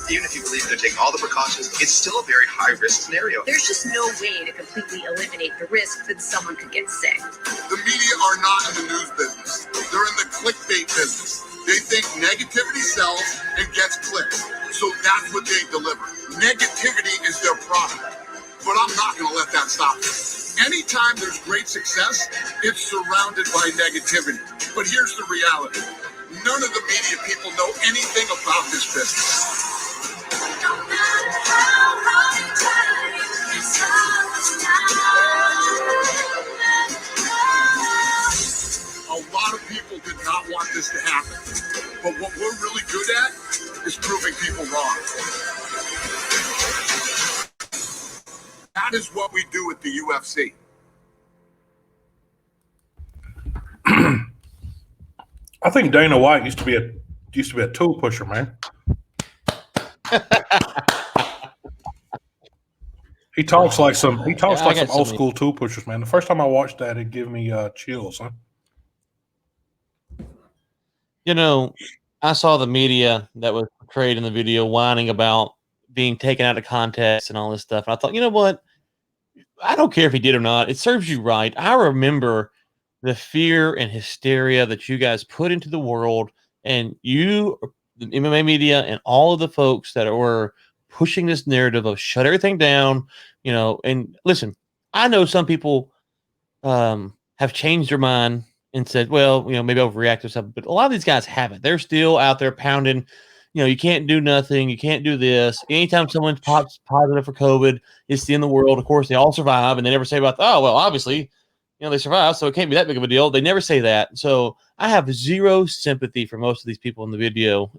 Speaker 6: Even if you believe they're taking all the precautions, it's still a very high-risk scenario.
Speaker 10: There's just no way to completely eliminate the risk that someone could get sick.
Speaker 5: The media are not in the news business. They're in the clickbait business. They think negativity sells and gets clicks. So that's what they deliver. Negativity is their product. But I'm not going to let that stop me. Anytime there's great success, it's surrounded by negativity. But here's the reality. None of the media people know anything about this business. A lot of people did not want this to happen. But what we're really good at is proving people wrong. That is what we do at the UFC.
Speaker 3: I think Dana White used to be a tool pusher, man. He talks like some old school tool pushers, man. The first time I watched that, it gave me chills, huh?
Speaker 2: You know, I saw the media that was portrayed in the video whining about being taken out of context and all this stuff. And I thought, you know what? I don't care if he did or not. It serves you right. I remember the fear and hysteria that you guys put into the world, and you, the MMA media, and all of the folks that were pushing this narrative of shut everything down, you know. And listen, I know some people have changed their mind and said, well, you know, maybe overreact or something, but a lot of these guys haven't. They're still out there pounding, you know, you can't do nothing, you can't do this. Anytime someone pops positive for COVID, it's the end of the world. Of course, they all survive, and they never say about, oh, well, obviously, you know, they survive, so it can't be that big of a deal. They never say that. So I have zero sympathy for most of these people in the video.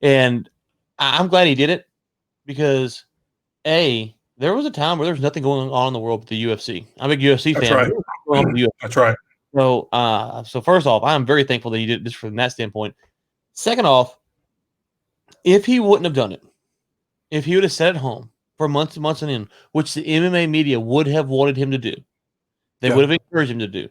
Speaker 2: And I'm glad he did it because, A, there was a time where there was nothing going on in the world with the UFC. I'm a big UFC fan.
Speaker 3: Right. That's right.
Speaker 2: So, so first off, I'm very thankful that he did this from that standpoint. Second off, if he wouldn't have done it, if he would have sat at home for months and months and in, which the MMA media would have wanted him to do, they would have encouraged him to do.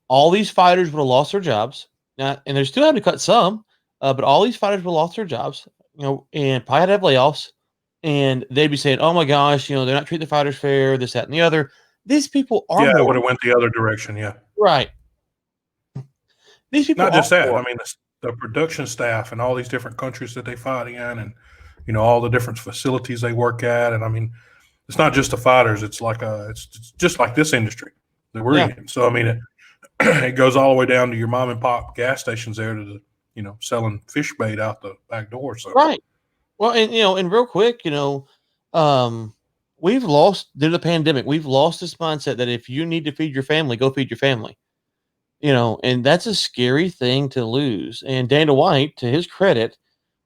Speaker 2: All these fighters would have lost their jobs. Now, and they're still having to cut some, but all these fighters would have lost their jobs, you know, and probably had to have layoffs. And they'd be saying, oh my gosh, you know, they're not treating the fighters fair, this, that, and the other. These people are
Speaker 3: it would have went the other direction, yeah.
Speaker 2: Right. These people
Speaker 3: not just that. I mean, the production staff and all these different countries that they fight in, and you know, all the different facilities they work at. And I mean, it's not just the fighters. It's like it's just like this industry that we're in. So I mean, it goes all the way down to your mom and pop gas stations there to the, you know, selling fish bait out the back door. So
Speaker 2: right. Well, and you know, and real quick, you know, we've lost due to the pandemic. We've lost this mindset that if you need to feed your family, go feed your family. You know, and that's a scary thing to lose. And Dana White, to his credit,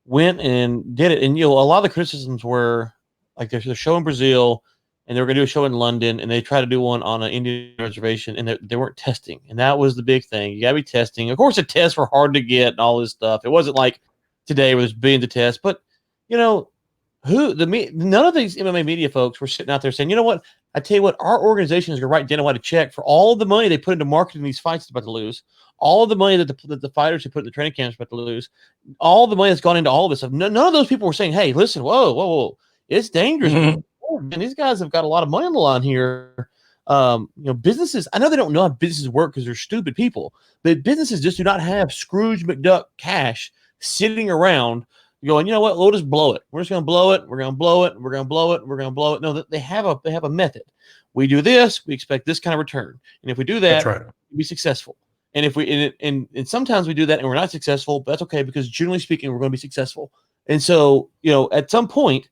Speaker 2: went and did it. And you know, a lot of the criticisms were like there's a show in Brazil, and they were going to do a show in London, and they tried to do one on an Indian reservation, and they weren't testing. And that was the big thing. You got to be testing. Of course, the tests were hard to get and all this stuff. It wasn't like today where there's billions of tests, but you know, none of these MMA media folks were sitting out there saying, you know what, I tell you what, our organization is going to write Dana White a check for all the money they put into marketing these fights about to lose, all of the money that the fighters who put in the training camps about to lose, all the money that's gone into all of this stuff. None of those people were saying, hey, listen, whoa, it's dangerous. And these guys have got a lot of money on the line here. You know, businesses, I know they don't know how businesses work because they're stupid people, but businesses just do not have Scrooge McDuck cash sitting around going, you know what, we'll just blow it. We're just going to blow it. We're going to blow it. We're going to blow it. We're going to blow it. No, they have a method. We do this, we expect this kind of return. And if we do that, we'll be successful. And if we, and sometimes we do that and we're not successful, but that's okay because generally speaking, we're going to be successful. And so, you know, at some point,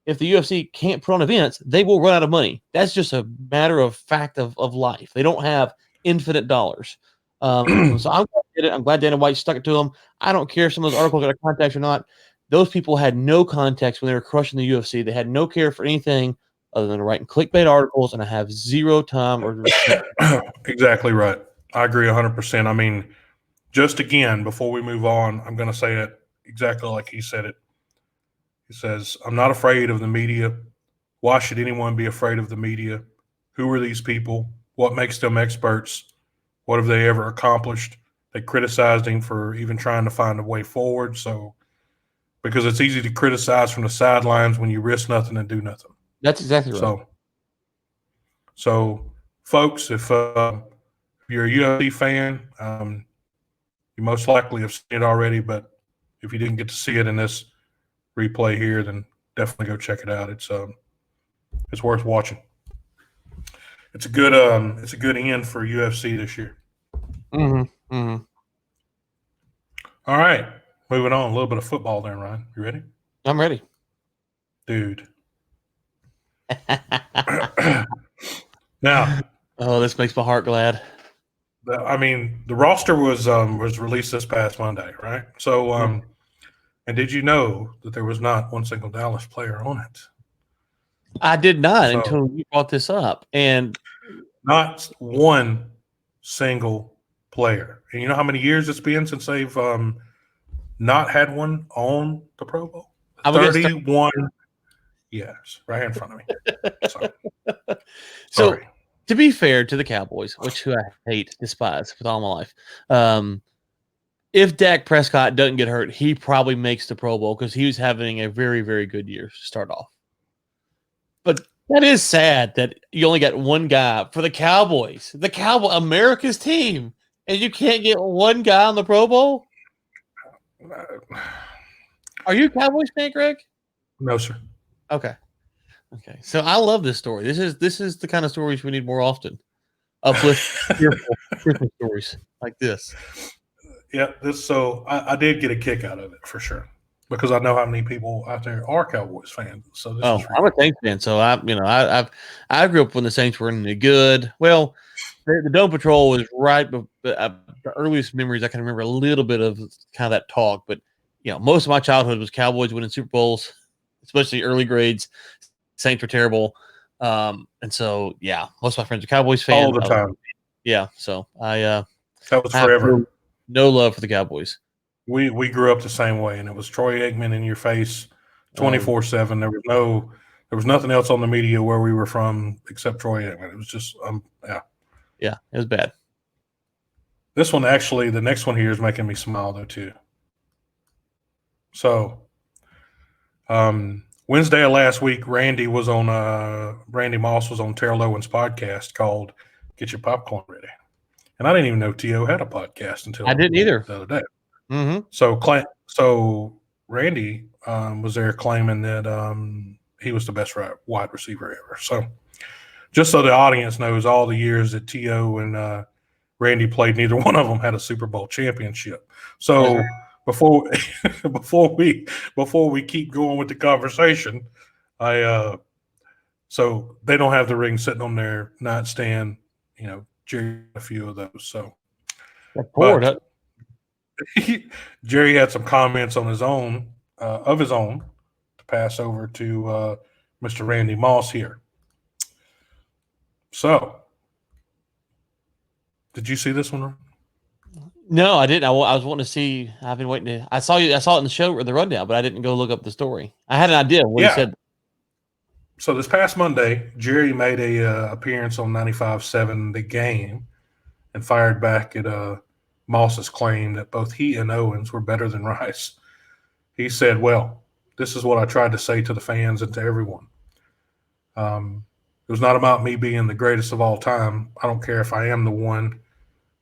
Speaker 2: if the UFC can't put on events, they will run out of money. That's just a matter of fact of life. They don't have infinite dollars. So I'm glad they did it. I'm glad Dana White stuck it to them. I don't care if some of those articles got a contact or not. those people had no context when they were crushing the UFC. They had no care for anything other than writing clickbait articles, and I have zero time or respect.
Speaker 3: Exactly right. I agree 100%. I mean, just again, before we move on, I'm going to say it exactly like he said it. He says, I'm not afraid of the media. Why should anyone be afraid of the media? Who are these people? What makes them experts? What have they ever accomplished? They criticized him for even trying to find a way forward. So, because it's easy to criticize from the sidelines when you risk nothing and do nothing.
Speaker 2: That's exactly right.
Speaker 3: So folks, if you're a UFC fan, you most likely have seen it already. But if you didn't get to see it in this replay here, then definitely go check it out. It's worth watching. It's a good end for UFC this year.
Speaker 2: Mm-hmm. Mm-hmm.
Speaker 3: All right, moving on. A little bit of football there, Ryan. You ready?
Speaker 2: I'm ready.
Speaker 3: Dude. Now,
Speaker 2: this makes my heart glad.
Speaker 3: The roster was released this past Monday, right? So, and did you know that there was not one single Dallas player on it?
Speaker 2: I did not until you brought this up, and
Speaker 3: not one single player. And you know how many years it's been since they've not had one on the Pro Bowl? 31 years, right in front of me.
Speaker 2: So, to be fair to the Cowboys, which who I hate, despise with all my life, if Dak Prescott doesn't get hurt, he probably makes the Pro Bowl because he was having a very, very good year to start off. But that is sad that you only got one guy for the Cowboys, America's team, and you can't get one guy on the Pro Bowl. Are you a Cowboys fan, Greg?
Speaker 3: No, sir.
Speaker 2: Okay. So I love this story. This is the kind of stories we need more often. Uplift, cheerful stories like this.
Speaker 3: Yeah. So I did get a kick out of it for sure because I know how many people out there are Cowboys fans. So this is
Speaker 2: I'm a Saints fan. So I grew up when the Saints were in the good. Well, the Dome Patrol was right, but the earliest memories I can remember a little bit of kind of that talk. But most of my childhood was Cowboys winning Super Bowls, especially early grades. Saints were terrible, and so most of my friends are Cowboys fans
Speaker 3: all the time.
Speaker 2: So that
Speaker 3: was forever.
Speaker 2: No love for the Cowboys.
Speaker 3: We grew up the same way, and it was Troy Aikman in your face, 24/7. There was nothing else on the media where we were from except Troy Aikman. It was just
Speaker 2: it was bad.
Speaker 3: This one actually, the next one here is making me smile though too. So, Wednesday of last week, Randy Moss was on Terrell Owens' podcast called "Get Your Popcorn Ready," and I didn't even know T.O. had a podcast until
Speaker 2: I didn't either
Speaker 3: the other day.
Speaker 2: Mm-hmm.
Speaker 3: So Randy was there claiming that he was the best wide receiver ever. So just so the audience knows, all the years that T.O. and Randy played, neither one of them had a Super Bowl championship. So before we keep going with the conversation, so they don't have the ring sitting on their nightstand. Jerry had a few of those. So Jerry had some comments on his own to pass over to Mr. Randy Moss here. So, did you see this one?
Speaker 2: No, I didn't. I was wanting to see. I've been waiting to. I saw it in the show or the rundown, but I didn't go look up the story. I had an idea what he said.
Speaker 3: So this past Monday, Jerry made a appearance on 95.7 The Game and fired back at Moss's claim that both he and Owens were better than Rice. He said, "Well, this is what I tried to say to the fans and to everyone. It was not about me being the greatest of all time. I don't care if I am the one,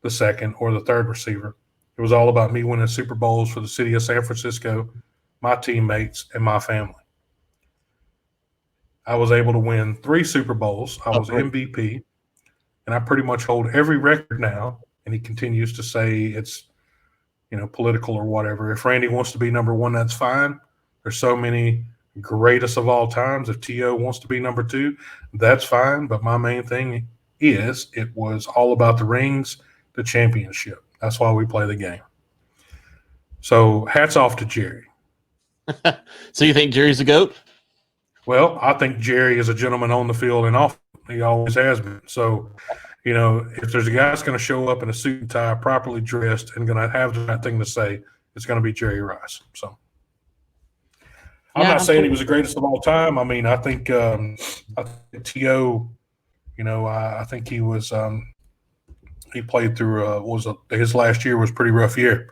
Speaker 3: the second, or the third receiver. It was all about me winning Super Bowls for the city of San Francisco, my teammates, and my family. I was able to win 3 Super Bowls. I was MVP, and I pretty much hold every record now." And he continues to say it's, political or whatever. If Randy wants to be number 1, that's fine. There's so many greatest of all times. If T.O. wants to be number 2, that's fine. But my main thing is it was all about the rings, the championship. That's why we play the game. So hats off to Jerry.
Speaker 2: So you think Jerry's the GOAT?
Speaker 3: Well, I think Jerry is a gentleman on the field and off. He always has been. So, if there's a guy that's going to show up in a suit and tie, properly dressed, and going to have the right thing to say, it's going to be Jerry Rice. So, I'm not saying he was the greatest of all time. I mean, I think T.O., I think he was he played through his last year was a pretty rough year.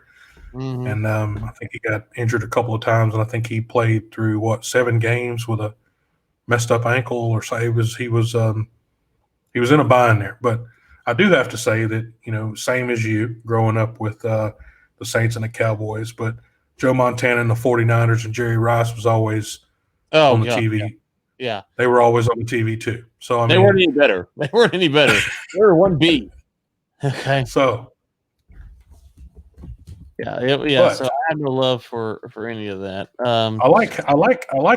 Speaker 2: Mm-hmm.
Speaker 3: And I think he got injured a couple of times, and I think he played through 7 games with a messed up ankle or so. He was in a bind there. But I do have to say that same as you, growing up with the Saints and the Cowboys, but Joe Montana and the 49ers and Jerry Rice was always on the TV.
Speaker 2: Yeah,
Speaker 3: they were always on the TV too. So
Speaker 2: they weren't any better. They weren't any better. They were 1B. Okay.
Speaker 3: So.
Speaker 2: Yeah. So I have no love for any of that.
Speaker 3: I like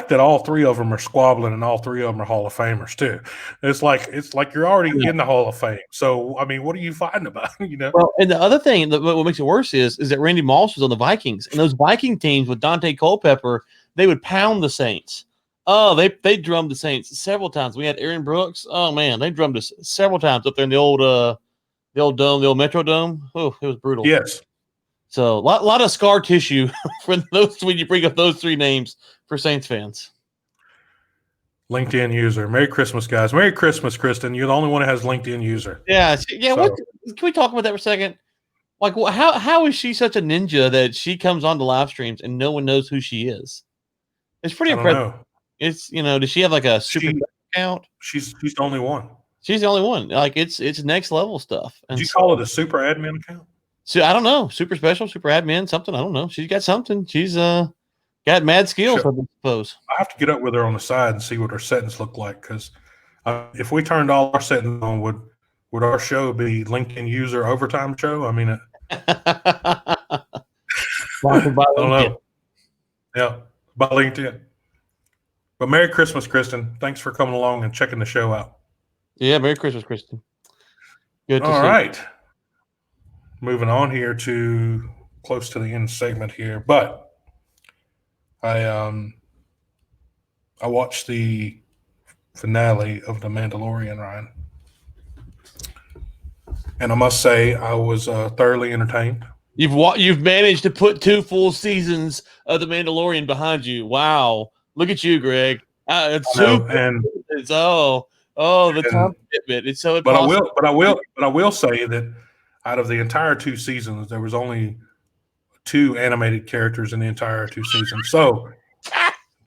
Speaker 3: that all 3 of them are squabbling and all 3 of them are Hall of Famers too. It's like you're already in the Hall of Fame. So I mean, what are you fighting about?
Speaker 2: Well, and the other thing what makes it worse is that Randy Moss was on the Vikings, and those Viking teams with Dante Culpepper, they would pound the Saints. Oh, they drummed the Saints several times. We had Aaron Brooks. Oh man, they drummed us several times up there in the old dome, the old Metro Dome. Oh, it was brutal.
Speaker 3: Yes.
Speaker 2: So a lot of scar tissue for those when you bring up those 3 names for Saints fans.
Speaker 3: LinkedIn user. Merry Christmas, guys. Merry Christmas, Kristen. You're the only one that has LinkedIn user.
Speaker 2: Yeah. So. Can we talk about that for a second? Like, how is she such a ninja that she comes on the live streams and no one knows who she is? It's pretty impressive. It's does she have like a super account?
Speaker 3: She's the only one.
Speaker 2: She's the only one. Like it's next level stuff.
Speaker 3: Did you call it a super admin account?
Speaker 2: So I don't know, super special, super admin, something. I don't know. She's got something. She's got mad skills, I suppose.
Speaker 3: I have to get up with her on the side and see what her settings look like, because if we turned all our settings on, would our show be LinkedIn user overtime show? I mean, I don't know. Yeah, by LinkedIn. But Merry Christmas, Kristen. Thanks for coming along and checking the show out.
Speaker 2: Yeah, Merry Christmas, Kristen. Good to see.
Speaker 3: All right. Moving on here to close to the end segment here, but I watched the finale of The Mandalorian, Ryan, and I must say I was thoroughly entertained.
Speaker 2: You've managed to put 2 full seasons of The Mandalorian behind you. Wow, look at you, Greg. It's the time commitment. It's so impossible.
Speaker 3: But I will say that out of the entire 2 seasons, there was only 2 animated characters in the entire 2 seasons. So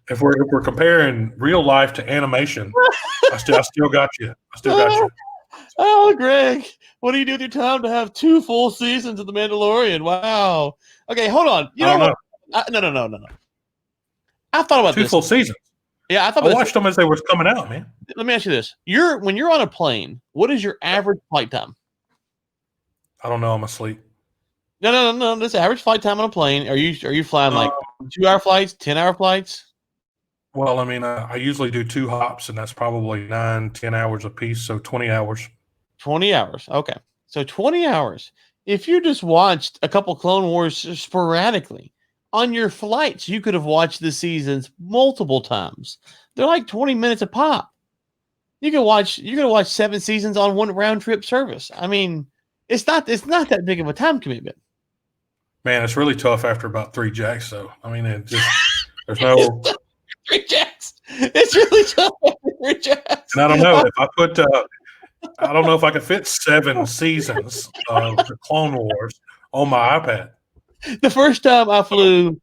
Speaker 3: if we're comparing real life to animation, I still got you.
Speaker 2: Oh, Greg, what do you do with your time to have 2 full seasons of The Mandalorian? Wow. Okay, hold on. No. I thought about
Speaker 3: 2 full seasons.
Speaker 2: Yeah, I
Speaker 3: watched them as they were coming out, man.
Speaker 2: Let me ask you this: when you're on a plane, what is your average flight time?
Speaker 3: I don't know. I'm asleep.
Speaker 2: No. This average flight time on a plane. Are you flying like 2-hour flights, 10-hour flights?
Speaker 3: Well, I mean, I usually do 2 hops, and that's probably 9-10 hours a piece, so 20 hours.
Speaker 2: 20 hours. Okay, so 20 hours. If you just watched a couple Clone Wars sporadically on your flights, you could have watched the seasons multiple times. They're like 20 minutes a pop. You could watch 7 seasons on one round trip service. I mean, it's not that big of a time commitment.
Speaker 3: Man, it's really tough after about 3 jacks, though. I mean, there's no
Speaker 2: 3 jacks. It's really tough after 3 jacks.
Speaker 3: And I don't know if I put. I don't know if I could fit 7 seasons of the Clone Wars on my iPad.
Speaker 2: The first time I flew,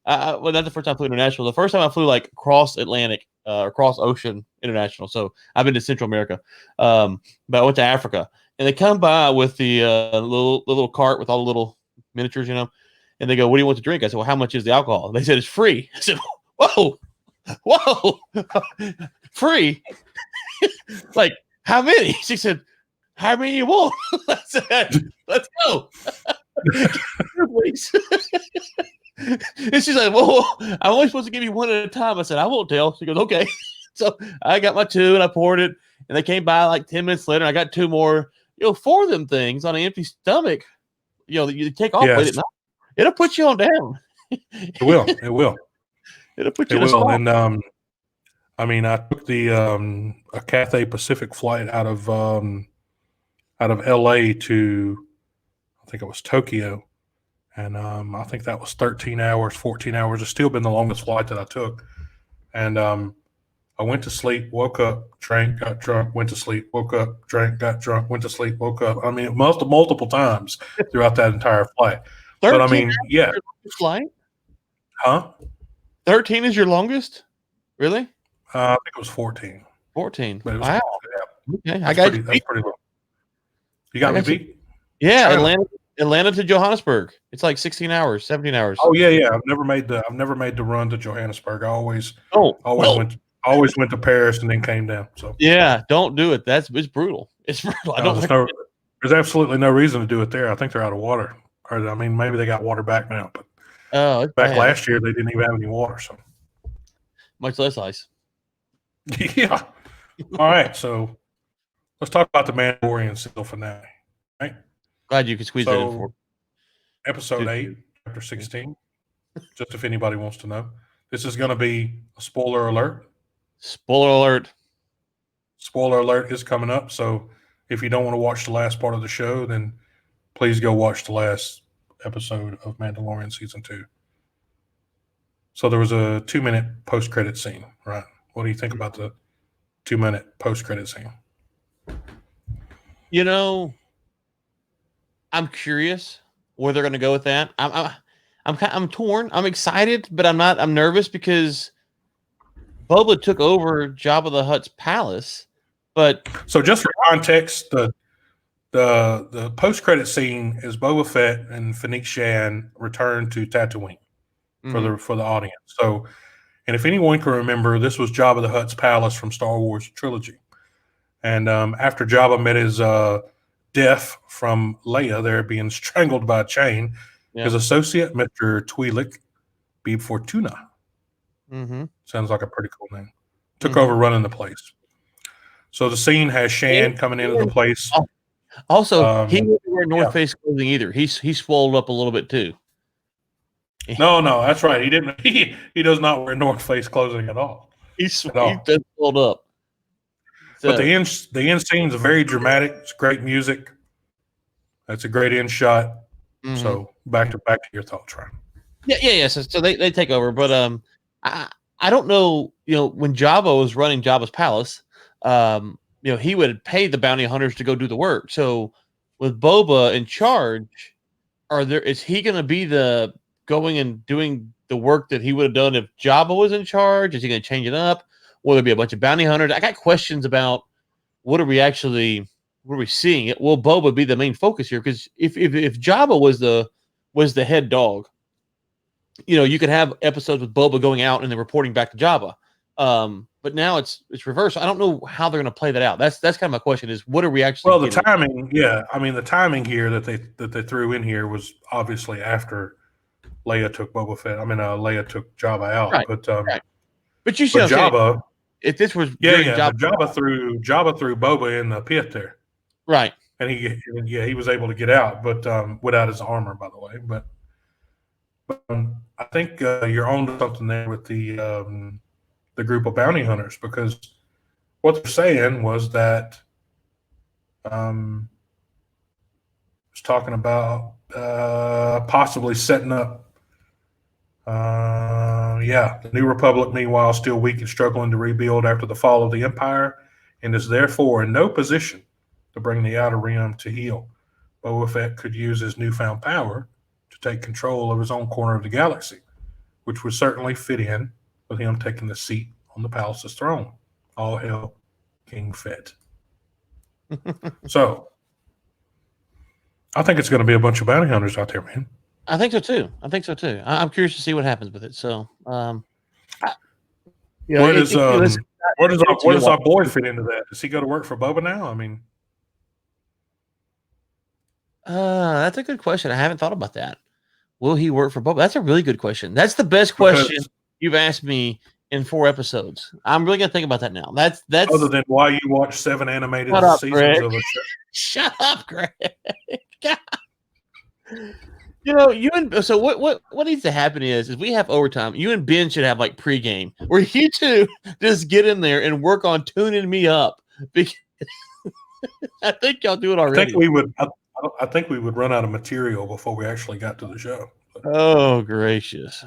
Speaker 2: not the first time I flew international. The first time I flew like cross Atlantic, across ocean international. So I've been to Central America, but I went to Africa, and they come by with the little cart with all the little miniatures, and they go, "What do you want to drink?" I said, "Well, how much is the alcohol?" They said, "It's free." I said, "Whoa, free? Like how many?" She said, "How many you want?" I said, "Let's go." Please. And she's like, "Well, I'm only supposed to give you 1 at a time." I said, "I won't tell." She goes, "Okay." So I got my 2 and I poured it, and they came by like 10 minutes later. And I got 2 more. 4 of them things on an empty stomach. You take off with it. It'll put you on down.
Speaker 3: It will.
Speaker 2: It'll put
Speaker 3: It
Speaker 2: you in a
Speaker 3: will.
Speaker 2: spot.
Speaker 3: And I mean, I took the a Cathay Pacific flight out of LA to, I think it was Tokyo, and I think that was 13 hours, 14 hours. It's still been the longest flight that I took. And I went to sleep, woke up, drank, got drunk, went to sleep, woke up, drank, got drunk, went to sleep, woke up. I mean, multiple times throughout that entire flight. But I mean, yeah.
Speaker 2: Flight?
Speaker 3: Huh?
Speaker 2: 13 is your longest? Really?
Speaker 3: I think it was 14.
Speaker 2: 14.
Speaker 3: But it was,
Speaker 2: wow.
Speaker 3: Yeah.
Speaker 2: Okay.
Speaker 3: That's pretty long. You got me beat?
Speaker 2: Yeah, Atlanta to Johannesburg. It's like 16 hours, 17 hours.
Speaker 3: Oh yeah. I've never made the run to Johannesburg. I always went to Paris and then came down. So
Speaker 2: yeah, don't do it. It's brutal. It's brutal.
Speaker 3: There's absolutely no reason to do it there. I think they're out of water. Or I mean, maybe they got water back now, but back last year they didn't even have any water. So
Speaker 2: much less ice.
Speaker 3: Yeah. All right. So let's talk about the Mandalorian season finale. Right.
Speaker 2: Glad you could squeeze that in for
Speaker 3: episode 8, chapter 16. Just if anybody wants to know, this is going to be a spoiler alert.
Speaker 2: Spoiler alert.
Speaker 3: Spoiler alert is coming up. So if you don't want to watch the last part of the show, then please go watch the last episode of Mandalorian season 2. So there was a 2-minute post-credit scene, right? What do you think about the 2-minute post-credit scene?
Speaker 2: You know, I'm curious where they're going to go with that. I'm torn. I'm excited, but I'm nervous because Boba took over Jabba the Hutt's palace. But
Speaker 3: so just for context, the post-credit scene is Boba Fett and Fennec Shan return to Tatooine for the audience. So, and if anyone can remember, this was Jabba the Hutt's palace from Star Wars trilogy. And after Jabba met his death from Leia, there being strangled by a chain, his associate, Mr. Twi'lek B. Fortuna, sounds like a pretty cool name, took over running the place. So the scene has Shan coming into the place.
Speaker 2: Also, he didn't wear North Face clothing either. He swelled up a little bit too.
Speaker 3: No, that's right. He didn't. He does not wear North Face clothing at all.
Speaker 2: He just swelled up. So,
Speaker 3: but the end scene is very dramatic. It's great music. That's a great end shot. So back to your thoughts, Ryan.
Speaker 2: Yeah. So they take over, but I don't know. You know, when Jabba was running Jabba's palace, he would pay the bounty hunters to go do the work. So with Boba in charge, is he going to be the going and doing the work that he would have done if Jabba was in charge? Is he going to change it up? Will there be a bunch of bounty hunters? I got questions about what are we seeing? Will Boba be the main focus here? Because if Jabba was the head dog, you could have episodes with Boba going out and then reporting back to Jabba. But now it's reversed. I don't know how they're going to play that out. That's kind of my question: is what are we actually?
Speaker 3: Well, the timing, I mean, the timing here that they threw in here was obviously after Leia took Boba Fett. I mean, Leia took Jabba out,
Speaker 2: right. But you should
Speaker 3: Jabba.
Speaker 2: If this was
Speaker 3: Jabba threw Boba in the pit there,
Speaker 2: right?
Speaker 3: And he was able to get out, but without his armor, by the way. But I think you're on to something there with the group of bounty hunters, because what they're saying was that was talking about possibly setting up. The New Republic, meanwhile, still weak and struggling to rebuild after the fall of the Empire, and is therefore in no position to bring the Outer Rim to heel. Boba Fett could use his newfound power to take control of his own corner of the galaxy, which would certainly fit in with him taking the seat on the palace's throne. All hail King Fett. So, I think it's going to be a bunch of bounty hunters out there, man.
Speaker 2: I think so too. I'm curious to see what happens with it. So,
Speaker 3: where does our boy fit into that? Does he go to work for Boba now? I mean,
Speaker 2: that's a good question. I haven't thought about that. Will he work for Boba? That's a really good question. That's the best question you've asked me in 4 episodes. I'm really gonna think about that now. That's
Speaker 3: other than why you watch 7 animated seasons of a show.
Speaker 2: Shut up, Greg. You and so what needs to happen is we have overtime. You and Ben should have like pregame where you two just get in there and work on tuning me up. Because I think y'all do it already.
Speaker 3: I think we would. I think we would run out of material before we actually got to the show.
Speaker 2: Oh gracious!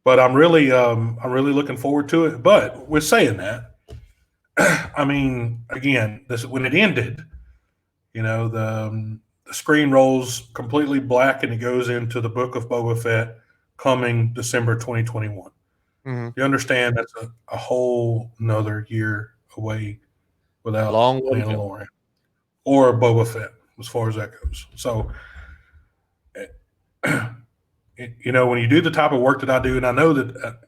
Speaker 3: But I'm really looking forward to it. But with saying that, I mean, again, when it ended, the screen rolls completely black and it goes into the Book of Boba Fett coming December 2021.
Speaker 2: Mm-hmm.
Speaker 3: You understand that's a whole another year away without Mandalorian or Boba Fett as far as that goes. So, when you do the type of work that I do, and I know that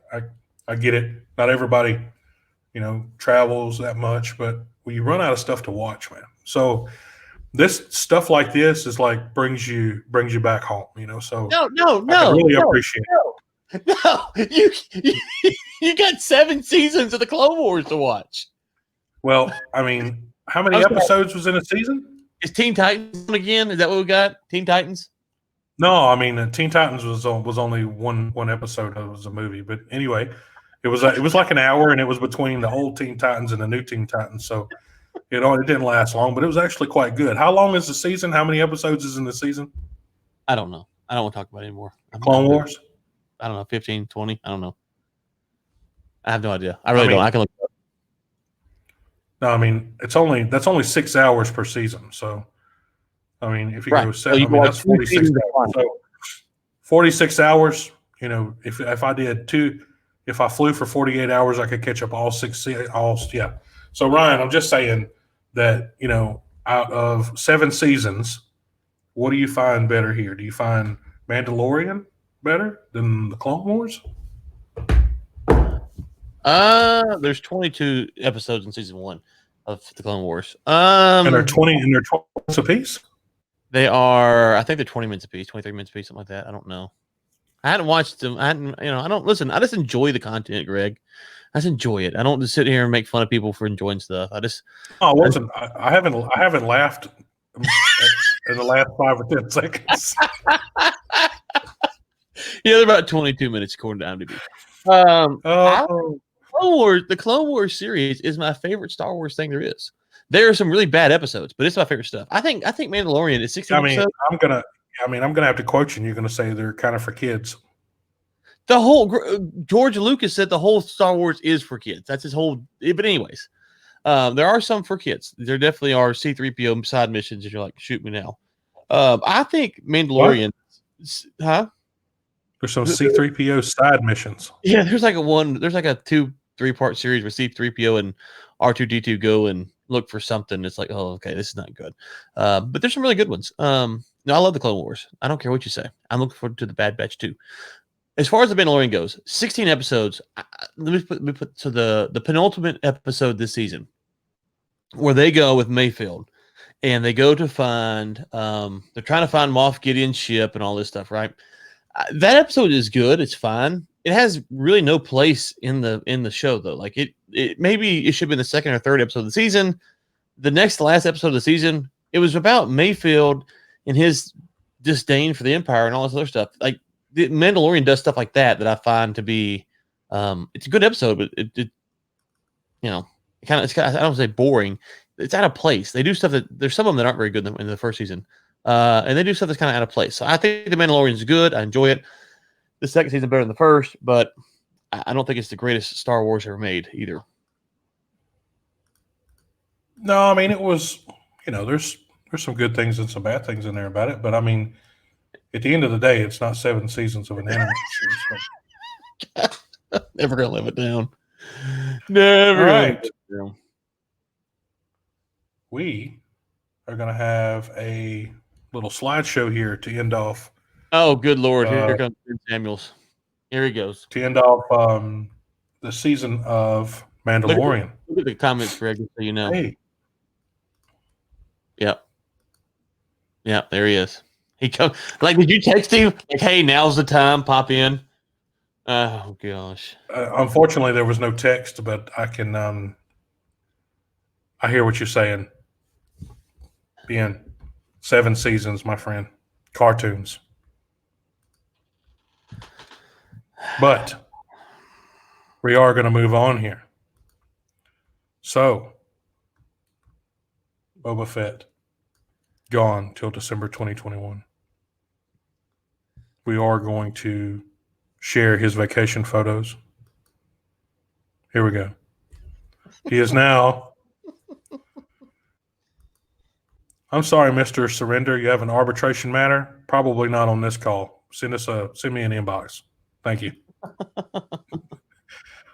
Speaker 3: I get it, not everybody, travels that much, but when you run out of stuff to watch, man. So this stuff like this is like brings you back home, So
Speaker 2: No,
Speaker 3: I really appreciate it.
Speaker 2: No, you got 7 seasons of the Clone Wars to watch.
Speaker 3: Well, I mean, how many episodes was in a season?
Speaker 2: Is Teen Titans again? Is that what we got? Teen Titans?
Speaker 3: No, I mean, Teen Titans was only one episode. It was a movie, but anyway, it was like an hour, and it was between the old Teen Titans and the new Teen Titans. So, it didn't last long, but it was actually quite good. How long is the season? How many episodes is in the season?
Speaker 2: I don't know. I don't want to talk about it anymore.
Speaker 3: Clone Wars?
Speaker 2: I don't know, 15, 20. I don't know. I have no idea. I really don't. I can look it up.
Speaker 3: No, I mean, that's only 6 hours per season. So, I mean, if you go 7, that's 46 hours. So, 46 hours, if I flew for 48 hours, I could catch up all 6, yeah. So, Ryan, I'm just saying that, out of 7 seasons, what do you find better here? Do you find Mandalorian better than the Clone Wars?
Speaker 2: There's 22 episodes in season 1 of the Clone Wars.
Speaker 3: And they're 20 minutes apiece?
Speaker 2: They are, I think they're 20 minutes apiece, 23 minutes apiece, something like that. I don't know. I hadn't watched them. I don't listen. I just enjoy the content, Greg. I just enjoy it. I don't just sit here and make fun of people for enjoying stuff.
Speaker 3: I haven't laughed in the last 5 or 10 seconds.
Speaker 2: They're about 22 minutes according to IMDb. The Clone Wars series is my favorite Star Wars thing there is. There are some really bad episodes, but it's my favorite stuff. I think Mandalorian is 16 episodes.
Speaker 3: I'm gonna have to quote you, and you're gonna say they're kind of for kids.
Speaker 2: The whole George Lucas said the whole Star Wars is for kids. That's his whole. But anyways, there are some for kids. There definitely are C-3PO side missions. If you're like, shoot me now. I think Mandalorian. What? Huh?
Speaker 3: There's some C-3PO side missions.
Speaker 2: Yeah, there's like a 2-3 part series where C-3PO and R2-D2 go and look for something. It's like, oh, okay, this is not good. But there's some really good ones. No, I love the Clone Wars. I don't care what you say. I'm looking forward to the Bad Batch too. As far as the Mandalorian goes, 16 episodes. Let me put to the penultimate episode this season, where they go with Mayfield, and they go to find. They're trying to find Moff Gideon's ship and all this stuff, right? That episode is good. It's fine. It has really no place in the show though. Like it maybe it should be in the second or third episode of the season. The next to last episode of the season, it was about Mayfield and his disdain for the Empire and all this other stuff. Like the Mandalorian does stuff like that I find to be it's a good episode, but it kind of I don't say boring. It's out of place. They do stuff that there's some of them that aren't very good in the first season. And they do stuff that's kind of out of place. So I think the Mandalorian is good. I enjoy it. The second season better than the first, but I don't think it's the greatest Star Wars ever made either.
Speaker 3: No, I mean it was. There's some good things and some bad things in there about it, but I mean, at the end of the day, it's not 7 seasons of an animated series.
Speaker 2: Never gonna live it down. Never.
Speaker 3: All right.
Speaker 2: Live it down.
Speaker 3: We are going to have a little slideshow here to end off.
Speaker 2: Oh, good Lord. Here comes Ben Samuels. Here he goes.
Speaker 3: To end off the season of Mandalorian.
Speaker 2: Look at the comments, Greg, so you know.
Speaker 3: Hey.
Speaker 2: Yep. Yeah, there he is. He comes. Like, did you text him? Like, hey, now's the time. Pop in. Oh, gosh.
Speaker 3: Unfortunately, there was no text, but I can I hear what you're saying. Being 7 seasons, my friend. Cartoons. But we are going to move on here. So, Boba Fett, gone till December 2021. We are going to share his vacation photos. Here we go. He is now. I'm sorry, Mr. Surrender. You have an arbitration matter? Probably not on this call. Send me an inbox. Thank you.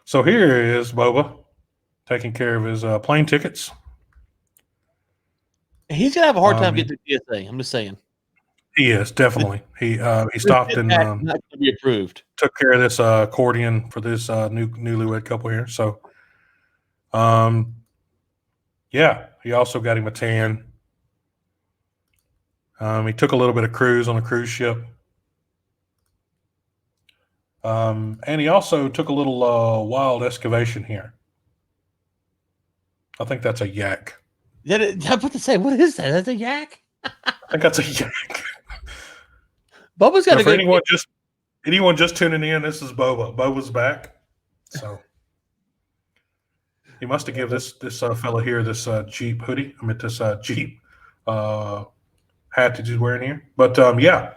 Speaker 3: So here is Boba taking care of his plane tickets.
Speaker 2: He's gonna have a hard time getting to TSA. I'm just saying.
Speaker 3: He is definitely. He stopped and
Speaker 2: not gonna be approved.
Speaker 3: Took care of this accordion for this newlywed couple here. So, yeah, he also got him a tan. He took a little bit of cruise on a cruise ship. And he also took a little wild excavation here. I think that's a yak.
Speaker 2: I'm about to say, what is that? That's a yak?
Speaker 3: I think that's a yak.
Speaker 2: Boba's got
Speaker 3: now,
Speaker 2: a
Speaker 3: for
Speaker 2: good
Speaker 3: anyone just tuning in, this is Boba. Boba's back. So he must have given this fella here this Jeep hoodie. I mean, this Jeep hat that he's wearing here. But yeah,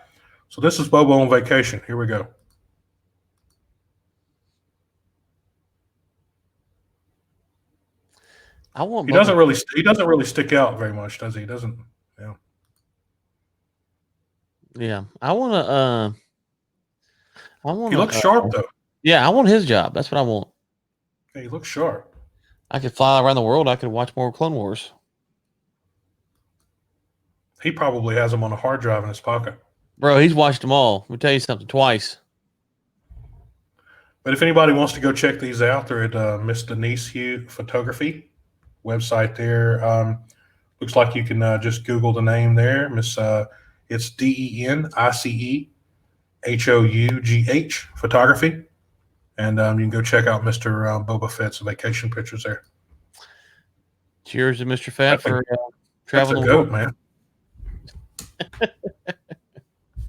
Speaker 3: so this is Boba on vacation. Here we go. He doesn't really stick out very much, does he? He doesn't. Yeah.
Speaker 2: Yeah, I want to.
Speaker 3: He looks sharp though.
Speaker 2: Yeah, I want his job. That's what I want.
Speaker 3: Yeah, he looks sharp.
Speaker 2: I could fly around the world. I could watch more Clone Wars.
Speaker 3: He probably has them on a hard drive in his pocket.
Speaker 2: Bro, he's watched them all. Let me tell you something. Twice.
Speaker 3: But if anybody wants to go check these out, they're at Miss Denise Hugh Photography website there. Looks like you can just Google the name there. Miss, it's DENICEHOUGH Photography. And you can go check out Mr. Boba Fett's vacation pictures there.
Speaker 2: Cheers to Mr. Fett for traveling.
Speaker 3: That's a goat, man.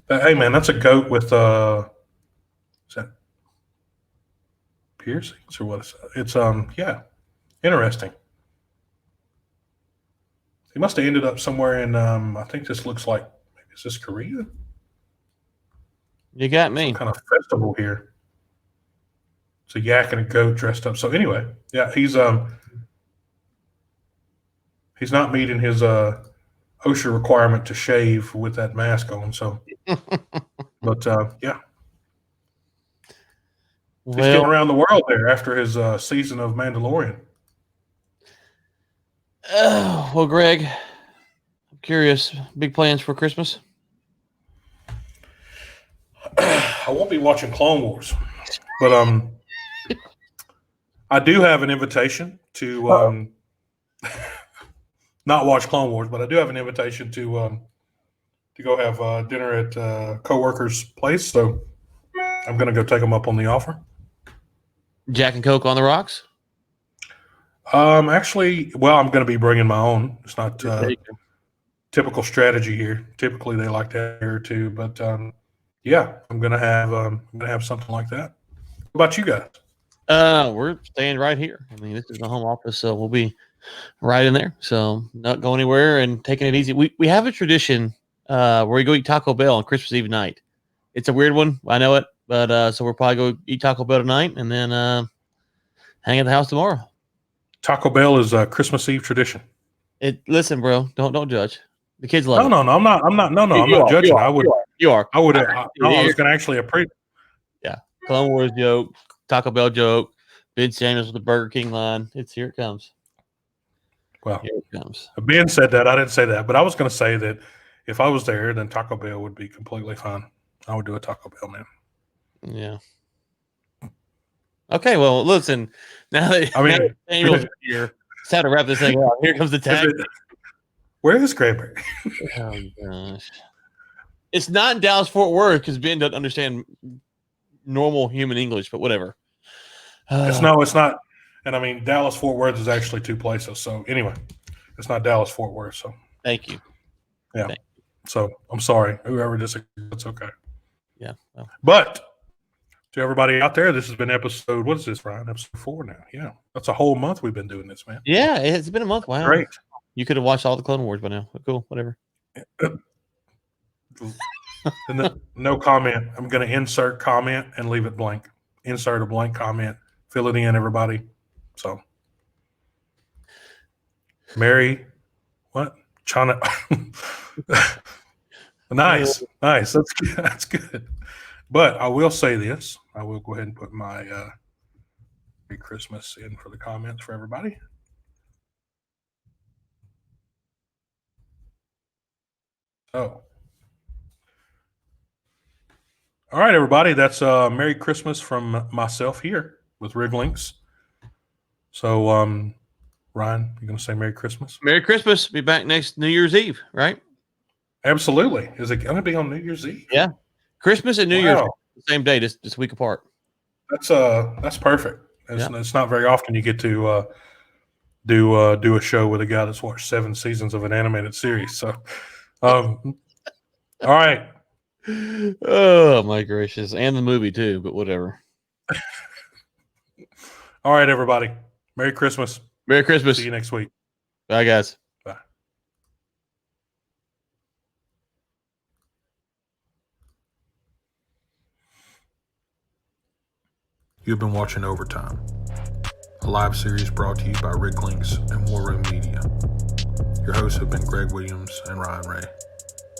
Speaker 3: Hey, man, that's a goat with is that piercings or what is that? It's yeah, interesting. He must have ended up somewhere in I think this looks like maybe is this Korea?
Speaker 2: You got me.
Speaker 3: Some kind of festival here. It's a yak and a goat dressed up. So anyway, yeah, he's not meeting his OSHA requirement to shave with that mask on. So, but yeah, he's getting around the world there after his season of Mandalorian.
Speaker 2: Well, Greg, I'm curious. Big plans for Christmas?
Speaker 3: I won't be watching Clone Wars, but I do have an invitation to not watch Clone Wars, but I do have an invitation to go have dinner at a coworker's place. So I'm going to go take them up on the offer.
Speaker 2: Jack and Coke on the rocks?
Speaker 3: Actually, well, I'm going to be bringing my own. It's not typical strategy here. Typically, they like that here too, but yeah, I'm going to have something like that. What about you guys?
Speaker 2: We're staying right here. I mean, this is the home office, so we'll be right in there. So not going anywhere and taking it easy. We have a tradition where we go eat Taco Bell on Christmas Eve night. It's a weird one, I know it, but so we'll probably go eat Taco Bell tonight and then hang at the house tomorrow.
Speaker 3: Taco Bell is a Christmas Eve tradition.
Speaker 2: Listen, bro, don't judge. The kids love it.
Speaker 3: No, I'm not judging.
Speaker 2: You are.
Speaker 3: I was going to actually appreciate.
Speaker 2: Yeah, Clone Wars joke, Taco Bell joke, Ben Samuels with the Burger King line. Here it comes.
Speaker 3: Well,
Speaker 2: here it comes.
Speaker 3: Ben said that. I didn't say that, but I was going to say that if I was there, then Taco Bell would be completely fine. I would do a Taco Bell, man.
Speaker 2: Yeah. Okay, well, listen. Now that Samuel's here, it's time to wrap this thing up. Here comes the tag.
Speaker 3: Where is Cranberry?
Speaker 2: Oh gosh, it's not in Dallas-Fort Worth because Ben doesn't understand normal human English, but whatever.
Speaker 3: It's not. And I mean, Dallas-Fort Worth is actually two places. So anyway, it's not Dallas-Fort Worth. So
Speaker 2: thank you.
Speaker 3: Yeah. So I'm sorry, whoever disagrees, it's okay.
Speaker 2: Yeah. Well.
Speaker 3: But To everybody out there, this has been episode, what is this, Ryan? Episode 4 now. Yeah. That's a whole month we've been doing this, man.
Speaker 2: Yeah, it's been a month. Wow.
Speaker 3: Great.
Speaker 2: You could have watched all the Clone Wars by now. But cool, whatever.
Speaker 3: No comment. I'm going to insert comment and leave it blank. Insert a blank comment. Fill it in, everybody. So, Mary, what? China. Nice. That's good. That's good. But I will say this. I will go ahead and put my Merry Christmas in for the comments for everybody. Oh. All right, everybody. That's Merry Christmas from myself here with Rig Lynx. So, Ryan, you going to say Merry Christmas?
Speaker 2: Merry Christmas. Be back next New Year's Eve, right?
Speaker 3: Absolutely. Is it going to be on New Year's Eve?
Speaker 2: Yeah. Christmas and New Year's the same day, just a week apart.
Speaker 3: That's perfect. It's not very often you get to do a show with a guy that's watched 7 seasons of an animated series. So, all right.
Speaker 2: Oh my gracious. And the movie too, but whatever.
Speaker 3: All right, everybody. Merry Christmas.
Speaker 2: Merry Christmas.
Speaker 3: See you next week.
Speaker 2: Bye, guys.
Speaker 3: Bye. You've been watching Overtime, a live series brought to you by Rig Lynx and War Room Media. Your hosts have been Greg Williams and Ryan Ray.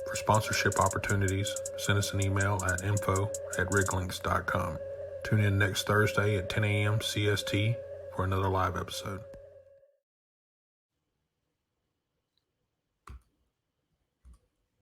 Speaker 3: For sponsorship opportunities, send us an email at info@riglynx.com. Tune in next Thursday at 10 a.m. CST for another live episode.